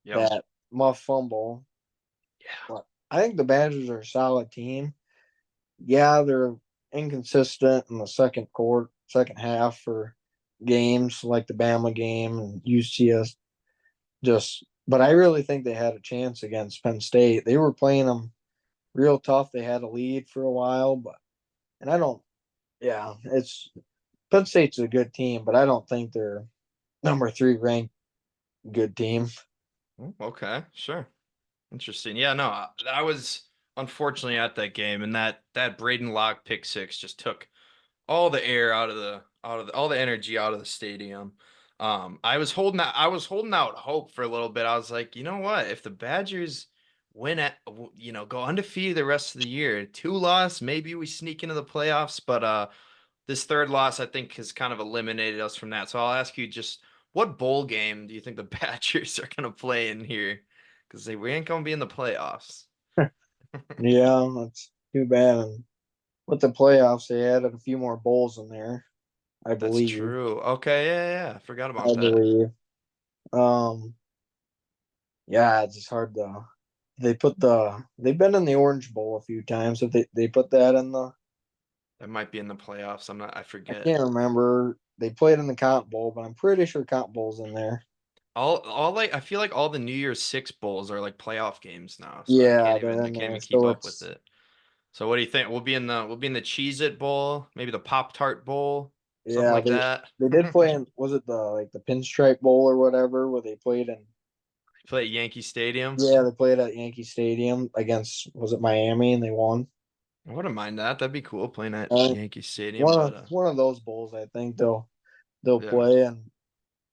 Yep. that muff fumble. Yeah. But I think the Badgers are a solid team. Yeah, they're inconsistent in the second half for games like the Bama game and UCS. But I really think they had a chance against Penn State. They were playing them real tough. They had a lead for a while, and I don't. Yeah, it's Penn State's a good team, but I don't think they're number 3 ranked good team. Okay, sure. Interesting. Yeah, no, I was unfortunately at that game, and that Braden Locke pick six just took all the air out of all the energy out of the stadium. I was holding out hope for a little bit. I was like, you know what? If the Badgers go undefeated the rest of the year, two loss, maybe we sneak into the playoffs. But this third loss, I think, has kind of eliminated us from that. So I'll ask you just what bowl game do you think the Badgers are gonna play in here? Because we ain't gonna be in the playoffs. Yeah, that's too bad. And with the playoffs, they added a few more bowls in there. I That's believe. true. Okay, yeah. I forgot about I that. believe. Um, yeah, it's just hard to. They've been in the Orange Bowl a few times. If they put that in the, That might be in the playoffs. I I forget. can't remember. They played in the Cotton Bowl, but I'm pretty sure Cotton Bowl's in there. All like I feel like all the New Year's Six bowls are like playoff games now, so I Yeah, can't they're even I in can't there. even keep So up with it's it. So what do you think? We'll be in the Cheez It Bowl, maybe the Pop Tart Bowl, something yeah like that. they did play in, was it the Pinstripe Bowl or whatever, where they played in. Play at Yankee Stadium. Yeah, they played at Yankee Stadium against, was it Miami, and they won. I wouldn't mind that. That'd be cool playing at Uh, Yankee Stadium, one but of one of those bowls, I think they'll yeah. play, and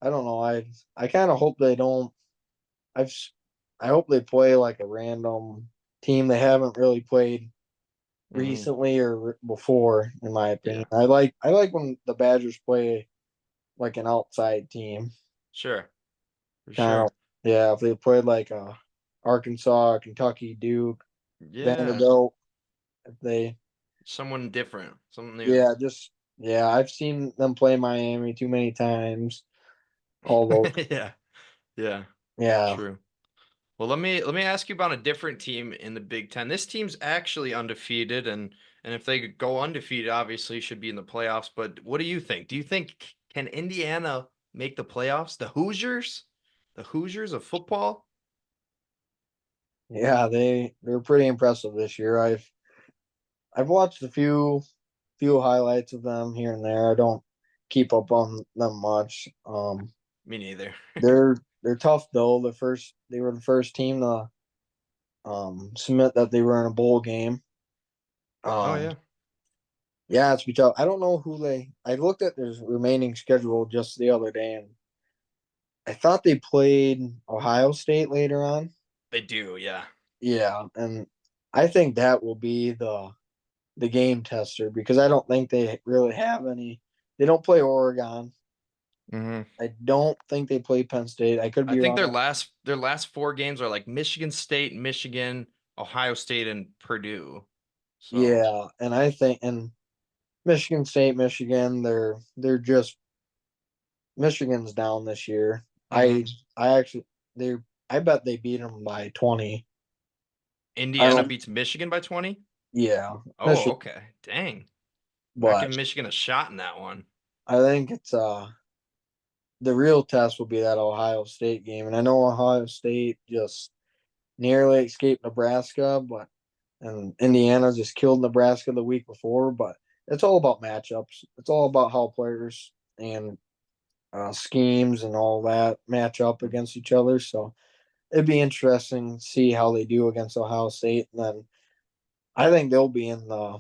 I don't know. I kind of hope they don't. I've I hope they play like a random team they haven't really played Hmm. recently or before. In my opinion, Yeah. I like when the Badgers play like an outside team. Sure. For Kind of, sure. yeah. If they played like Arkansas, Kentucky, Duke, Yeah. Vanderbilt, if they, Someone different, something new. yeah, I've seen them play Miami too many times. All those, Yeah. Yeah. yeah, True. Well, let me ask you about a different team in the Big Ten. This team's actually undefeated, and if they could go undefeated, obviously should be in the playoffs. But what do you think? Do you think can Indiana make the playoffs? The Hoosiers of football. yeah. They're pretty impressive this year. I've watched a few highlights of them here and there. I don't keep up on them much. Me neither. They're tough though. They were the first team to submit that they were in a bowl game. Oh Um, yeah. yeah, it's be tough. I don't know who they. I looked at their remaining schedule just the other day, and I thought they played Ohio State later on. They do, yeah. Yeah, and I think that will be the game tester because I don't think they really have any. They don't play Oregon. Hmm. I don't think they play Penn State. I could I be think wrong. their last four games are like Michigan State, Michigan, Ohio State, and Purdue. So Yeah, and I think and Michigan State, Michigan, they're just Michigan's down this year. I mhm. I actually they I bet they beat them by 20. I Indiana don't. beats Michigan by 20. Yeah, Oh, Michigan, okay. Dang. Not but giving Michigan a shot in that one. I think it's the real test will be that Ohio State game, and I know Ohio State just nearly escaped Nebraska, but and Indiana just killed Nebraska the week before. But it's all about matchups. It's all about how players and schemes and all that match up against each other. So it'd be interesting to see how they do against Ohio State. And then I think they'll be in the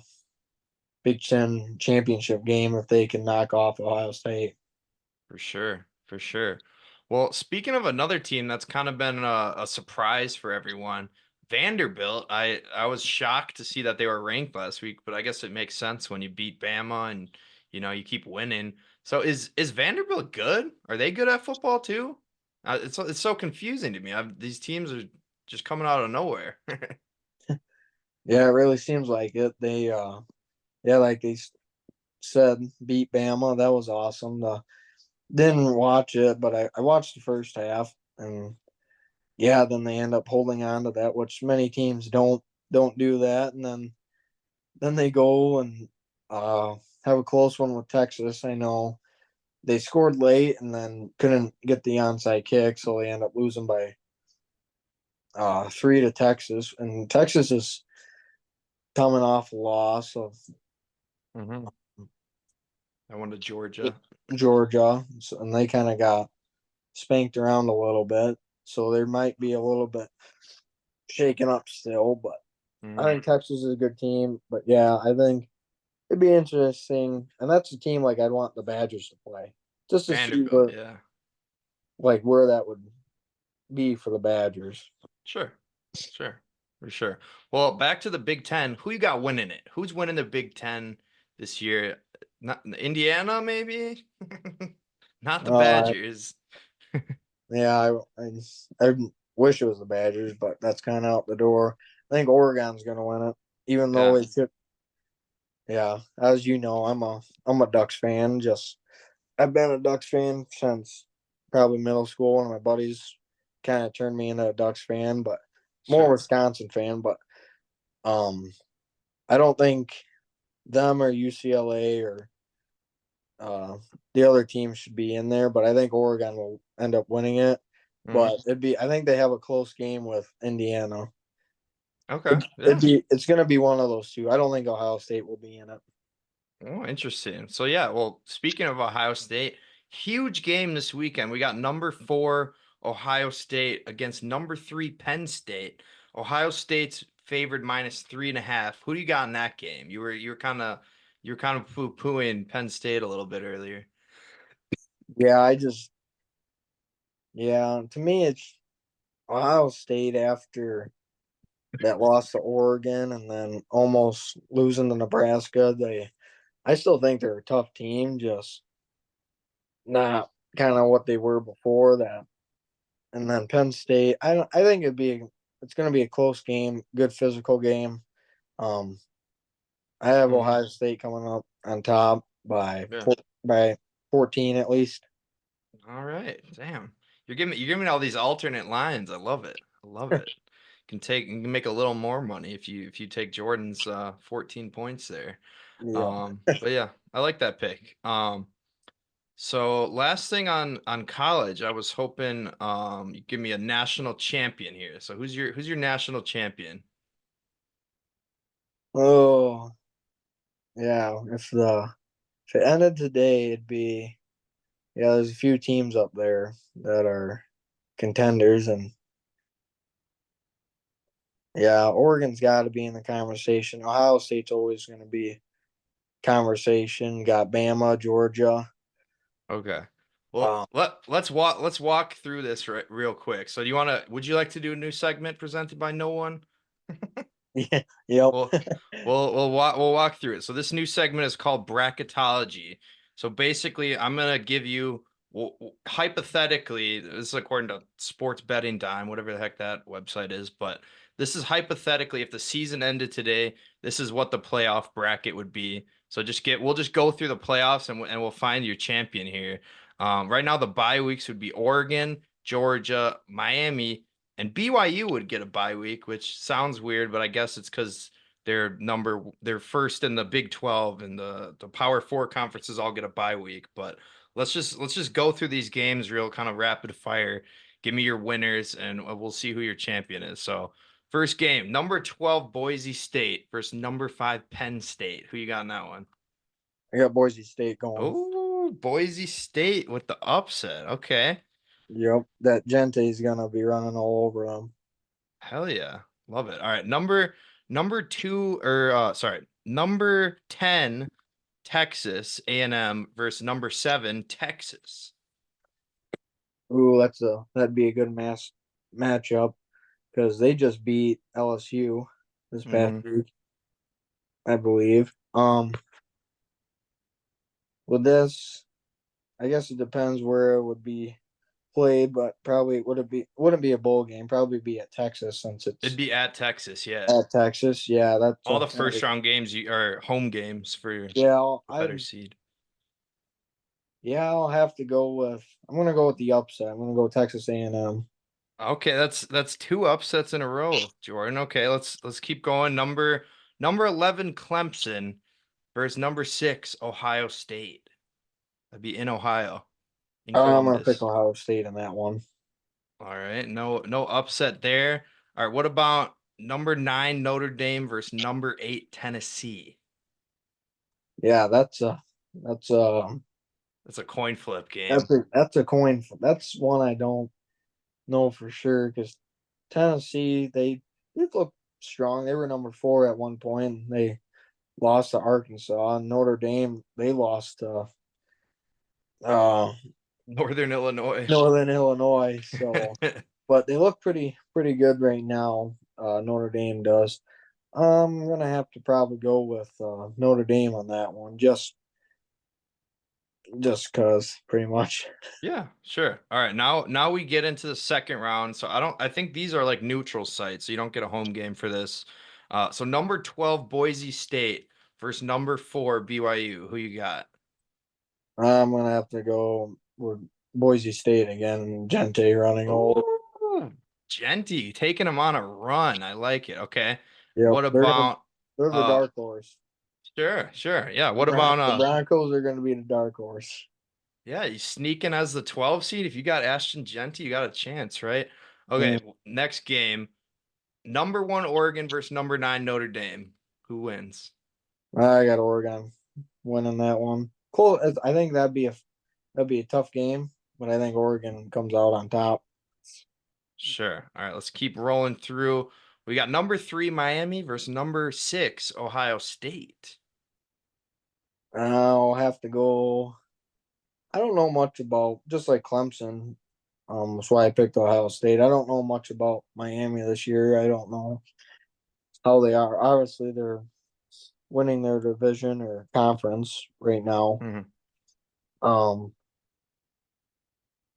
Big Ten championship game if they can knock off Ohio State. For sure, for sure. Well, speaking of another team that's kind of been a surprise for everyone, Vanderbilt. I was shocked to see that they were ranked last week, but I guess it makes sense when you beat Bama and you keep winning. So is Vanderbilt good? Are they good at football too? It's so confusing to me. These teams are just coming out of nowhere. Yeah, it really seems like it. They yeah, like they said, beat Bama. That was awesome. Didn't watch it, but I watched the first half, and yeah, then they end up holding on to that, which many teams don't do that, and then they go and uh have a close one with Texas. I know they scored late and then couldn't get the onside kick, so they end up losing by 3 to Texas, and Texas is coming off a loss of Hmm. I went to Georgia. Georgia, and they kind of got spanked around a little bit, so there might be a little bit shaken up still, but I Hmm. think Texas is a good team. But yeah, I think it'd be interesting, and that's a team like I'd want the Badgers to play just to see Vanderbilt, yeah. where that would be for the Badgers. Sure. Sure. For sure. Well, back to the Big Ten. Who you got winning it? Who's winning the Big Ten this year? Not Indiana, maybe? Not the Uh, Badgers. yeah, I wish it was the Badgers, but that's kind of out the door. I think Oregon's going to win it, even though Yeah, it should. Yeah, as you know, I'm a Ducks fan. Just I've been a Ducks fan since probably middle school. One of my buddies kind of turned me into a Ducks fan, but more sure. Wisconsin fan. But um, I don't think them or UCLA or uh, the other team should be in there. But I think Oregon will end up winning it. Mhm. But I think they have a close game with Indiana. Okay. Yeah. It's going to be one of those two. I don't think Ohio State will be in it. Oh, interesting. So yeah, well, speaking of Ohio State, huge game this weekend. We got number 4 Ohio State against number 3 Penn State. Ohio State's favored -3.5. Who do you got in that game? You were kind of poo-pooing Penn State a little bit earlier. Yeah, yeah. To me, it's Ohio State after that loss to Oregon and then almost losing to Nebraska. I still think they're a tough team, just not kind of what they were before that. And then Penn State, I think it's going to be a close game, good physical game. Um, I have Hmm. Ohio State coming up on top by Yeah. by 14 at least. All right. Damn. You're giving me all these alternate lines. I love it. I love it. You can make a little more money if you take Jordan's 14 points there. Yeah. But yeah, I like that pick. So last thing on college, I was hoping you give me a national champion here. So who's your national champion? Oh. Yeah, if it ended today, it'd be there's a few teams up there that are contenders, and yeah, Oregon's got to be in the conversation. Ohio State's always going to be conversation. Got Bama, Georgia. Okay. Well, Um, let's walk through this real quick. So, would you like to do a new segment presented by no one? yeah, yep. Well, we'll walk through it. So this new segment is called bracketology. So basically, I'm gonna give you hypothetically, this is according to Sports Betting Dime, whatever the heck that website is, but this is hypothetically if the season ended today, this is what the playoff bracket would be. So we'll just go through the playoffs and we'll find your champion here. Right now the bye weeks would be Oregon, Georgia, Miami, and BYU would get a bye week, which sounds weird, but I guess it's because they're first in the Big 12 and the Power Four conferences all get a bye week. But let's just go through these games real kind of rapid fire. Give me your winners and we'll see who your champion is. So first game, number 12 Boise State versus number 5 Penn State. Who you got in that one? I got Boise State going. Oh, Boise State with the upset. Okay. Yep, that Gente's gonna be running all over them. Hell yeah. Love it. All right. Number two or sorry, number 10 Texas A&M versus number 7 Texas. Ooh, that'd be a good matchup because they just beat LSU this past Mm-hmm. week, I believe. With this, I guess it depends where it would be played, but probably wouldn't be a bowl game. Probably be at Texas since It'd it's be at Texas, yeah. at Texas. Yeah, that's All the first round games are home games for yeah. the better seed. I'll have to go with. I'm gonna go with the upset. I'm gonna go Texas A&M. Okay, that's two upsets in a row, Jordan. Okay, let's keep going. Number 11 Clemson versus number 6 Ohio State. That'd be in Ohio, in I'm gonna pick Columbus. Ohio State in that one. All right, no upset there. All right, what about number 9 Notre Dame versus number 8 Tennessee? Yeah, that's That's a coin flip game. that's a coin. That's one I don't know for sure because Tennessee they look strong. They were number 4 at one point. They lost to Arkansas. Notre Dame they lost to uh, Northern Illinois. Northern Illinois. So, but they look pretty good right now. Notre Dame does. I'm gonna have to probably go with Notre Dame on that one, just cause pretty much. Yeah, sure. All right, now we get into the second round. So I think these are like neutral sites, so you don't get a home game for this. So number 12 Boise State versus number 4 BYU. Who you got? I'm gonna have to go with Boise State again. Gente running all. Ooh, Genty taking them on a run. I like it. Okay. Yep, What about they're the uh dark horse. sure. Yeah. The, What about the Broncos are gonna be the dark horse. yeah, you sneaking as the 12 seed. If you got Ashton Genty, you got a chance, right? Mm, Okay, next game. Number 1 Oregon versus number 9 Notre Dame. Who wins? I got Oregon winning that one. Cool. I think that'd be a tough game, but I think Oregon comes out on top. Sure. All right, let's keep rolling through. We got number 3 Miami versus number 6 Ohio State. I'll have to go. I don't know much about just like Clemson. That's why I picked Ohio State. I don't know much about Miami this year. I don't know how they are. Obviously, they're winning their division or conference right now. Mhm.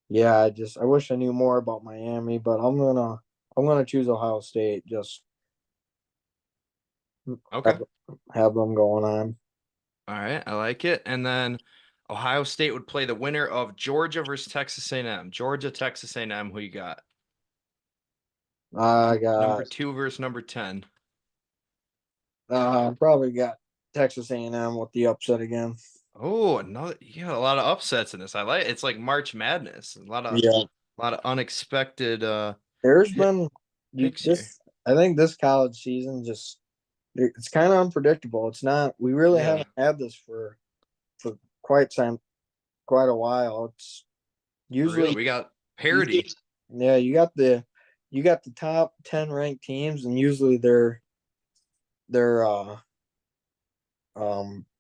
Yeah, I wish I knew more about Miami, but I'm gonna choose Ohio State. Just Okay. have, have them going on. All right, I like it. And then Ohio State would play the winner of Georgia versus Texas A&M. Georgia, Texas A&M, who you got? I Number got 2 versus number 10. probably got Texas A&M with the upset again. Oh, another you got a lot of upsets in this. I like it's like March Madness. Yeah, A lot of unexpected there's pick, been picks here. this. I think this college season just it's kind of unpredictable. It's not. We really Yeah. haven't had this for quite a while. It's For real. usually We got usually parity. yeah. You got the top 10 ranked teams, and usually they're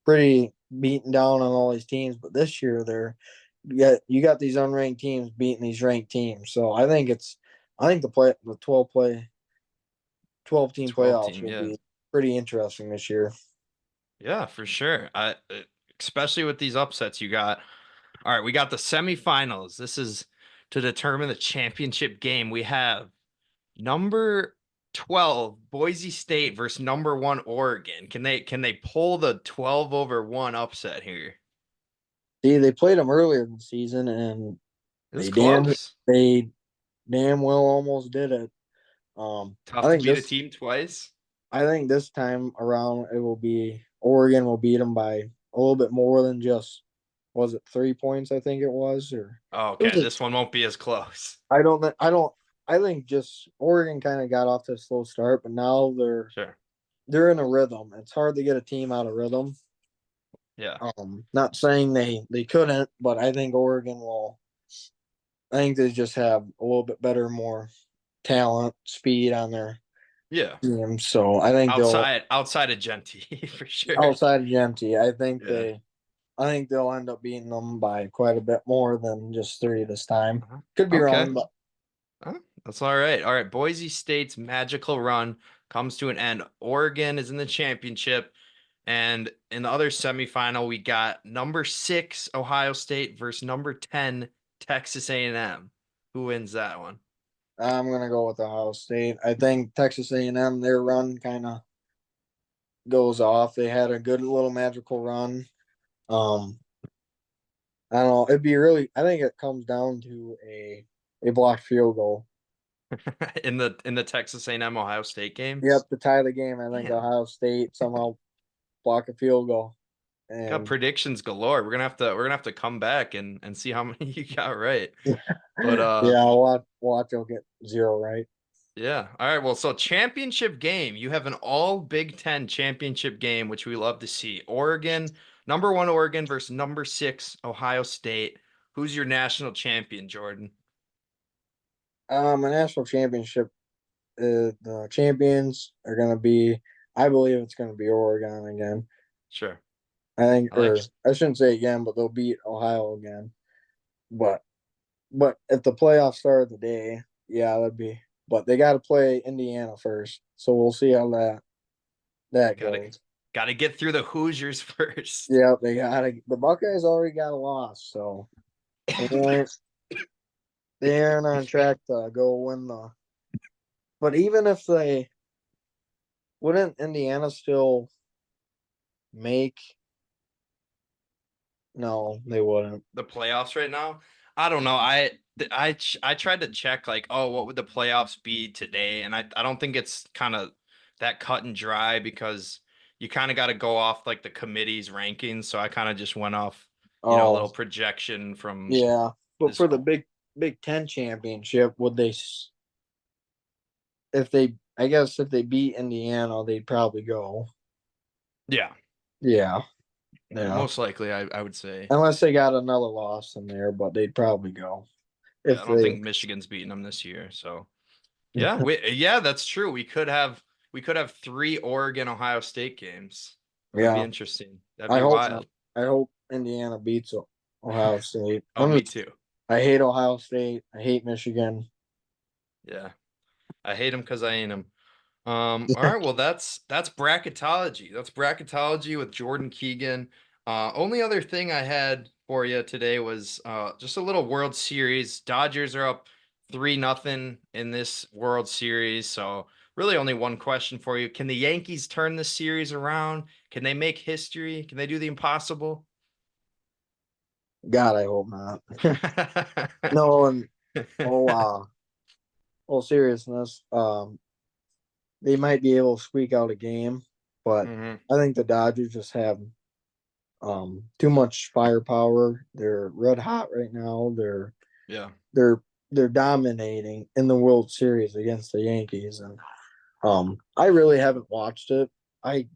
pretty beaten down on all these teams. But this year you got these unranked teams beating these ranked teams. So I think the 12 team 12 playoffs team, will yeah. be pretty interesting this year. Yeah, for sure. Especially with these upsets you got. All right, we got the semifinals. This is to determine the championship game. We have number 12 Boise State versus number 1 Oregon. Can they pull the 12-1 upset here? See, they played them earlier in the season, and It was they damn close. they damn well almost did it. Tough I to think beat a this team twice. I think this time around it will be Oregon will beat them by a little bit more than just, was it 3 points? I think it was, or Oh, it was okay, this one won't be as close. I think just Oregon kind of got off to a slow start, but now they're Sure. they're in a rhythm. It's hard to get a team out of rhythm. Yeah. Not saying they couldn't, but I think Oregon will. I think they just have a little bit better, more talent, speed on their Yeah. team. So I think they'll, Outside of Genty for sure. outside of empty. Yeah. I think they'll end up beating them by quite a bit more than just 3 this time. Uh-huh. Could be Okay. wrong, but That's all right. All right. Boise State's magical run comes to an end. Oregon is in the championship. And in the other semifinal, we got number 6 Ohio State versus number 10 Texas A&M. Who wins that one? I'm gonna go with Ohio State. I think Texas A&M, their run kind of goes off. They had a good little magical run. Um, I don't know. It'd be really. I think it comes down to a blocked field goal. In the Texas A&M Ohio State game? Yep, to tie the game. I think Man, Ohio State somehow block a field goal, got and predictions galore. We're gonna have to come back and see how many you got right. But yeah, watch you'll get 0 right. yeah. All right. Well, so championship game. You have an all Big Ten championship game, which we love to see. Oregon, number 1 Oregon versus number 6 Ohio State. Who's your national champion, Jordan? A national championship. The champions are gonna be. I believe it's gonna be Oregon again. Sure. I think, I like or I shouldn't say again, but they'll beat Ohio again. But if the playoffs start today, yeah, that'd be. But they got to play Indiana first, so we'll see how that gotta goes. gotta get through the Hoosiers first. Yeah, they got to. The Buckeyes already got a loss, so they aren't they aren't on track to go win the. But even if they wouldn't, Indiana still make? No, they wouldn't. The playoffs right now. I don't know. I tried to check like, oh, what would the playoffs be today? And I don't think it's kind of that cut and dry because you kind of got to go off like the committee's rankings. So I kind of just went off, a Oh, little projection from yeah. But this. for the Big Ten championship, would they? If they, I guess if they beat Indiana, they'd probably go. Yeah, Yeah, yeah. most likely I would say. Unless they got another loss in there, but they'd probably go Yeah, if I don't they. think Michigan's beating them this year. So yeah, that's true. We could have 3 Oregon Ohio State games. That'd be Yeah, interesting. That'd I be hope not. wild. I hope Indiana beats Ohio State. Oh, me too. I hate Ohio State. I hate Michigan. Yeah. I hate him because I ain't him. All right, well that's bracketology. That's bracketology with Jordan Keegan. Only other thing I had for you today was just a little World Series. Dodgers are up 3-0 in this World Series. So really only one question for you. Can the Yankees turn this series around? Can they make history? Can they do the impossible? God, I hope not. No, and oh all seriousness, they might be able to squeak out a game, but hmm I think the Dodgers just have too much firepower. They're red hot right now. Yeah. They're dominating in the World Series against the Yankees, and I really haven't watched it. I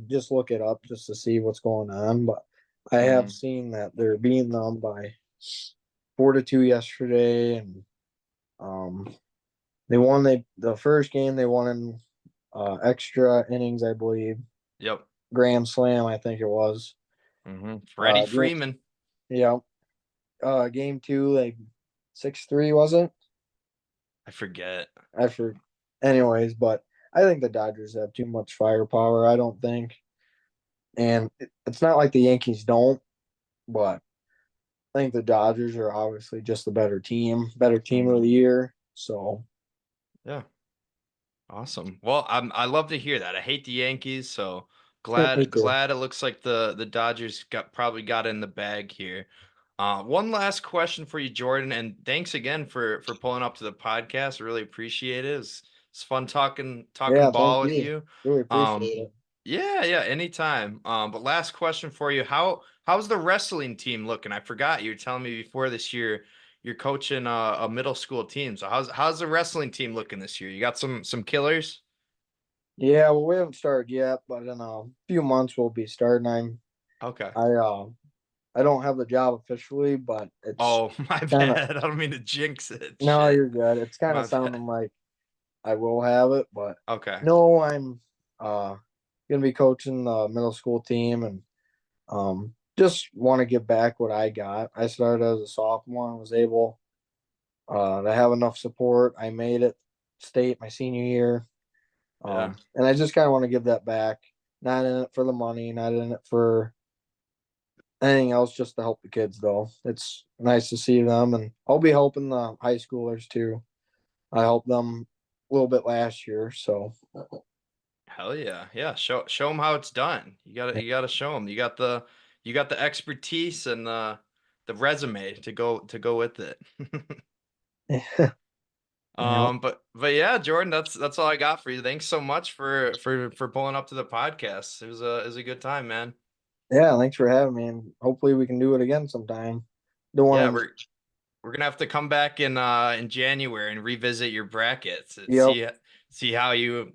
just look it up just to see what's going on, but I have seen that they're beating them by 4-2 yesterday, and they won the first game they won in extra innings, I believe. Yep. Grand slam, I think it was. Freddie Freeman. Yeah. Game 2, like 6-3, was it? I forget. Anyways, but I think the Dodgers have too much firepower. I don't think, and it's not like the Yankees don't, but I think the Dodgers are obviously just the better team of the year. So, yeah, awesome. Well, I love to hear that. I hate the Yankees, so glad it looks like the Dodgers probably got in the bag here. One last question for you, Jordan, and thanks again for pulling up to the podcast. I really appreciate it. It's fun talking ball with you. Really appreciate it. Yeah, anytime. But last question for you: how's the wrestling team looking? I forgot you were telling me before this year you're coaching a middle school team. So how's the wrestling team looking this year? You got some killers? Yeah, well, we haven't started yet, but in a few months we'll be starting. Okay. I don't have the job officially, but it's my bad. I don't mean to jinx it. No, Shit. you're good. It's kind of sounding like I will have it, but okay. No, I'm gonna be coaching the middle school team, and just want to give back what I got. I started as a sophomore and was able to have enough support. I made it state my senior year. And I just kind of want to give that back. Not in it for the money, not in it for anything else, just to help the kids, though. It's nice to see them, and I'll be helping the high schoolers too. I helped them a little bit last year, so. Hell yeah, yeah. Show them how it's done. You gotta show them. You got the expertise and the resume to go with it. But yeah, Jordan, that's all I got for you. Thanks so much for pulling up to the podcast. It was a good time, man. Yeah, thanks for having me, and hopefully we can do it again sometime. We're gonna have to come back in January and revisit your brackets and see how you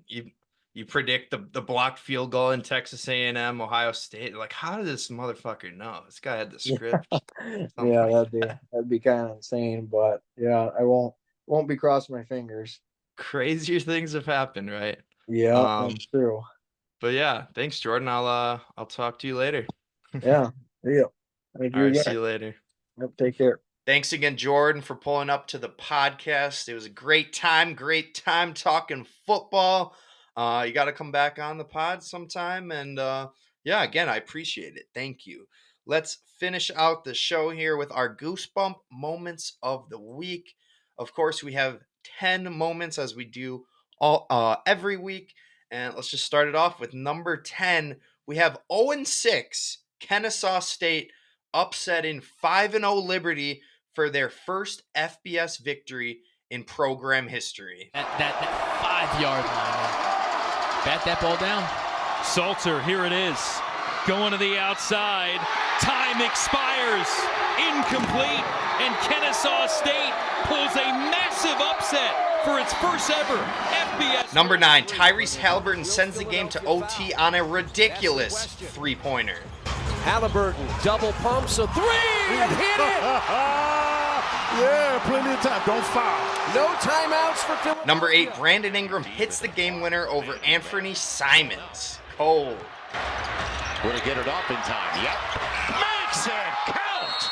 predict the blocked field goal in Texas A&M, Ohio State. Like, how did this motherfucker know? This guy had the script. Yeah, that'd be kind of insane, but yeah, I won't be crossing my fingers. Crazier things have happened, right? Yeah, that's true. But yeah, thanks, Jordan. I'll talk to you later. Yeah. All right, see you later. Yep, take care. Thanks again, Jordan, for pulling up to the podcast. It was a great time talking football. You got to come back on the pod sometime. And yeah, again, I appreciate it. Thank you. Let's finish out the show here with our Goosebump moments of the week. Of course, we have 10 moments as we do every week. And let's just start it off with number 10. We have 0-6 Kennesaw State upsetting 5-0 Liberty for their first FBS victory in program history. That 5-yard line. Bat that ball down. Salter, here it is. Going to the outside. Time expires. Incomplete. And Kennesaw State pulls a massive upset for its first ever FBS. Number 9, Tyrese Halliburton sends the game to OT on a ridiculous three-pointer. Halliburton double pumps a three and hit it. Yeah, plenty of time. Don't foul. No timeouts for Philadelphia. Number 8, Brandon Ingram hits the game winner over Anthony Simons. Cold. Will he get it off in time? Yep. Makes it count.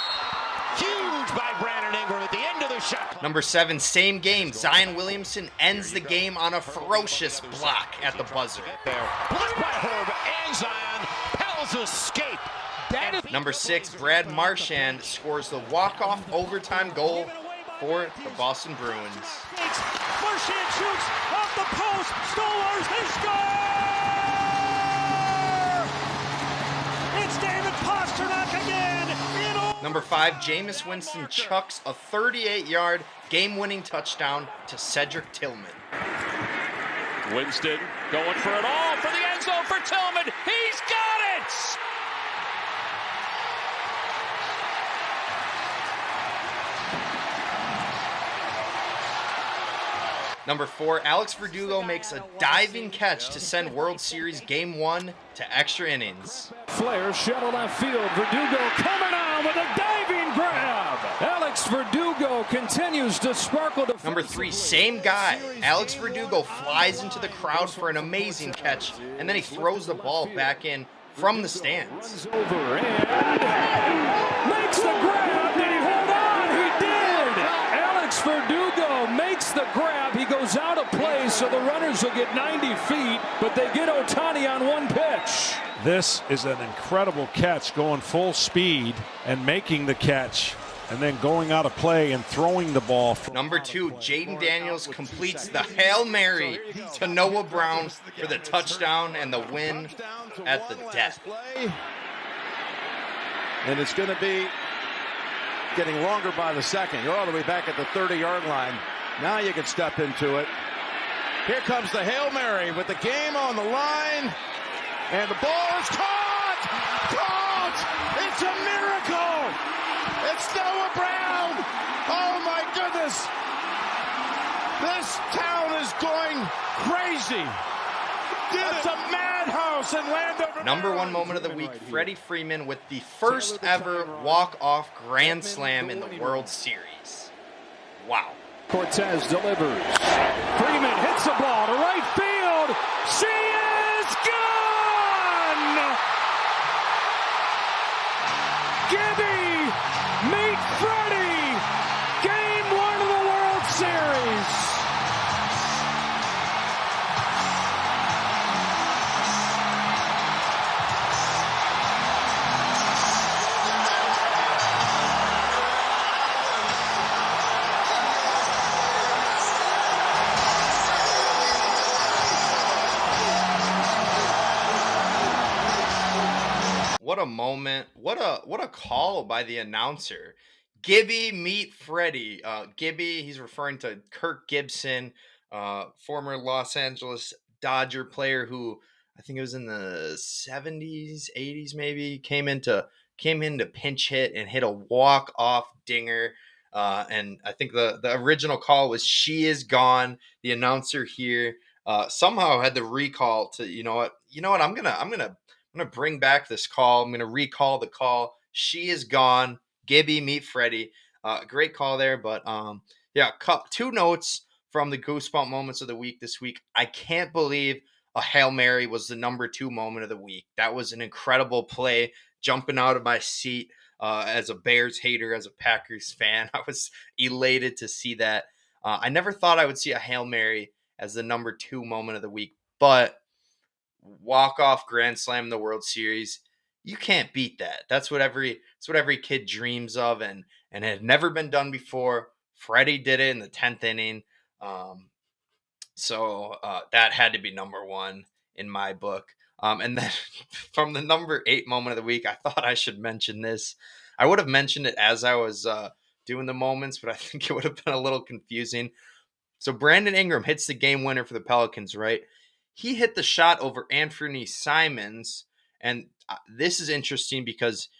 Huge by Brandon Ingram at the end of the shot. Number 7, same game. Zion Williamson ends the game on a ferocious block at the buzzer. There. Blocked by Herb and Zion. Pels escape. Number 6, Brad Marchand scores the walk-off overtime goal for the Boston Bruins. Marchand shoots off the post. Stolars, they score! It's David Pasternak again. Number 5, Jameis Winston chucks a 38-yard game-winning touchdown to Cedric Tillman. Winston going for it all for the end zone for Tillman. He's got it! Number 4, Alex Verdugo makes a diving catch to send World Series Game 1 to extra innings. Flair, shallow left field. Verdugo coming on with a diving grab. Alex Verdugo continues to sparkle. Number 3, same guy. Alex Verdugo flies into the crowd for an amazing catch, and then he throws the ball back in from the stands. Runs over and makes the grab. Did he hold on? He did. Alex Verdugo makes the grab. He goes out of play, so the runners will get 90 feet, but they get Ohtani on one pitch. This is an incredible catch, going full speed and making the catch, and then going out of play and throwing the ball. Number 2, Jayden Daniels completes the Hail Mary to Noah Brown for the touchdown and the win at the death. And it's going to be getting longer by the second. You're all the way back at the 30-yard line. Now you can step into it. Here comes the Hail Mary with the game on the line. And the ball is caught! Caught! It's a miracle! It's Noah Brown! Oh my goodness! This town is going crazy! It's a madhouse in Landover. Number 1 moment of the week, Freddie Freeman with the first ever walk-off grand slam in the World Series. Wow. Cortez delivers. Freeman hits the ball to right field. She is gone! Gibby, meet Freddie. Game 1 of the World Series. What a moment. What a call by the announcer. Gibby, meet Freddie. Gibby, he's referring to Kirk Gibson, former Los Angeles Dodger player who I think it was in the 70s, 80s maybe, came in to pinch hit and hit a walk-off dinger. And I think the original call was "She is gone." The announcer here somehow had the recall to, you know what, I'm gonna bring back this call. I'm gonna recall the call. She is gone. Gibby, meet Freddie. Great call there, but yeah, 2 notes from the Goosebump moments of the week this week. I can't believe a Hail Mary was the number 2 moment of the week. That was an incredible play. Jumping out of my seat as a Bears hater, as a Packers fan, I was elated to see that. I never thought I would see a Hail Mary as the number 2 moment of the week, but walk-off grand slam in the World Series, you can't beat that. That's what every kid dreams of, and it had never been done before. Freddie did it in the 10th inning. So that had to be number 1 in my book. And then from the number 8 moment of the week, I thought I should mention this. I would have mentioned it as I was doing the moments, but I think it would have been a little confusing. So Brandon Ingram hits the game winner for the Pelicans, right? He hit the shot over Anthony Simons, and this is interesting because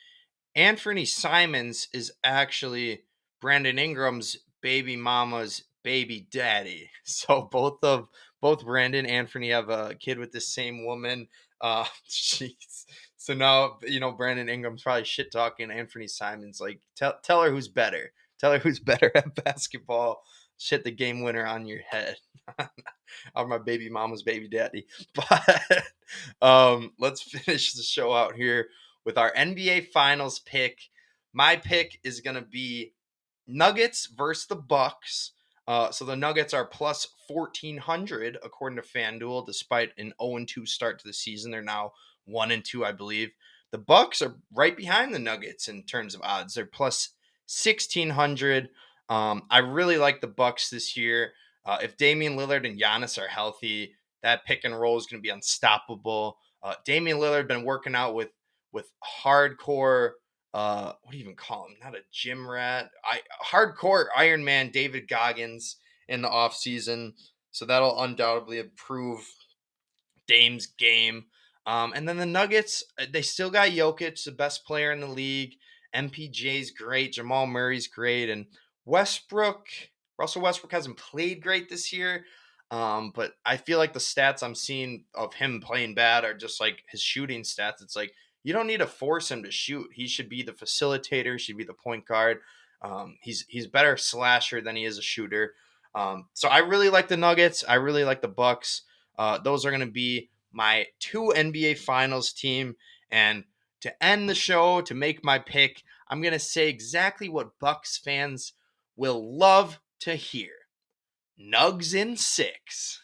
Anthony Simons is actually Brandon Ingram's baby mama's baby daddy. So both Brandon and Anthony have a kid with the same woman. Jeez. So now, Brandon Ingram's probably shit talking Anthony Simons, like, tell her who's better. Tell her who's better at basketball. Shit the game winner on your head. I'm my baby mama's baby daddy. But let's finish the show out here with our NBA Finals pick. My pick is going to be Nuggets versus the Bucks. So the Nuggets are plus 1,400 according to FanDuel, despite an 0-2 start to the season. They're now 1-2, I believe. The Bucks are right behind the Nuggets in terms of odds. They're plus 1,600. I really like the Bucks this year. If Damian Lillard and Giannis are healthy, that pick and roll is going to be unstoppable. Damian Lillard been working out with hardcore, what do you even call him? Not a gym rat. Hardcore Iron Man David Goggins in the offseason. So that'll undoubtedly improve Dame's game. And then the Nuggets, they still got Jokic, the best player in the league. MPJ's great. Jamal Murray's great. And Westbrook, Russell Westbrook hasn't played great this year, but I feel like the stats I'm seeing of him playing bad are just like his shooting stats. It's like you don't need to force him to shoot. He should be the facilitator, should be the point guard. He's better slasher than he is a shooter. So I really like the Nuggets. I really like the Bucks. Those are going to be my 2 NBA Finals team. And to end the show, to make my pick, I'm going to say exactly what Bucks fans will love to hear. Nugs in 6.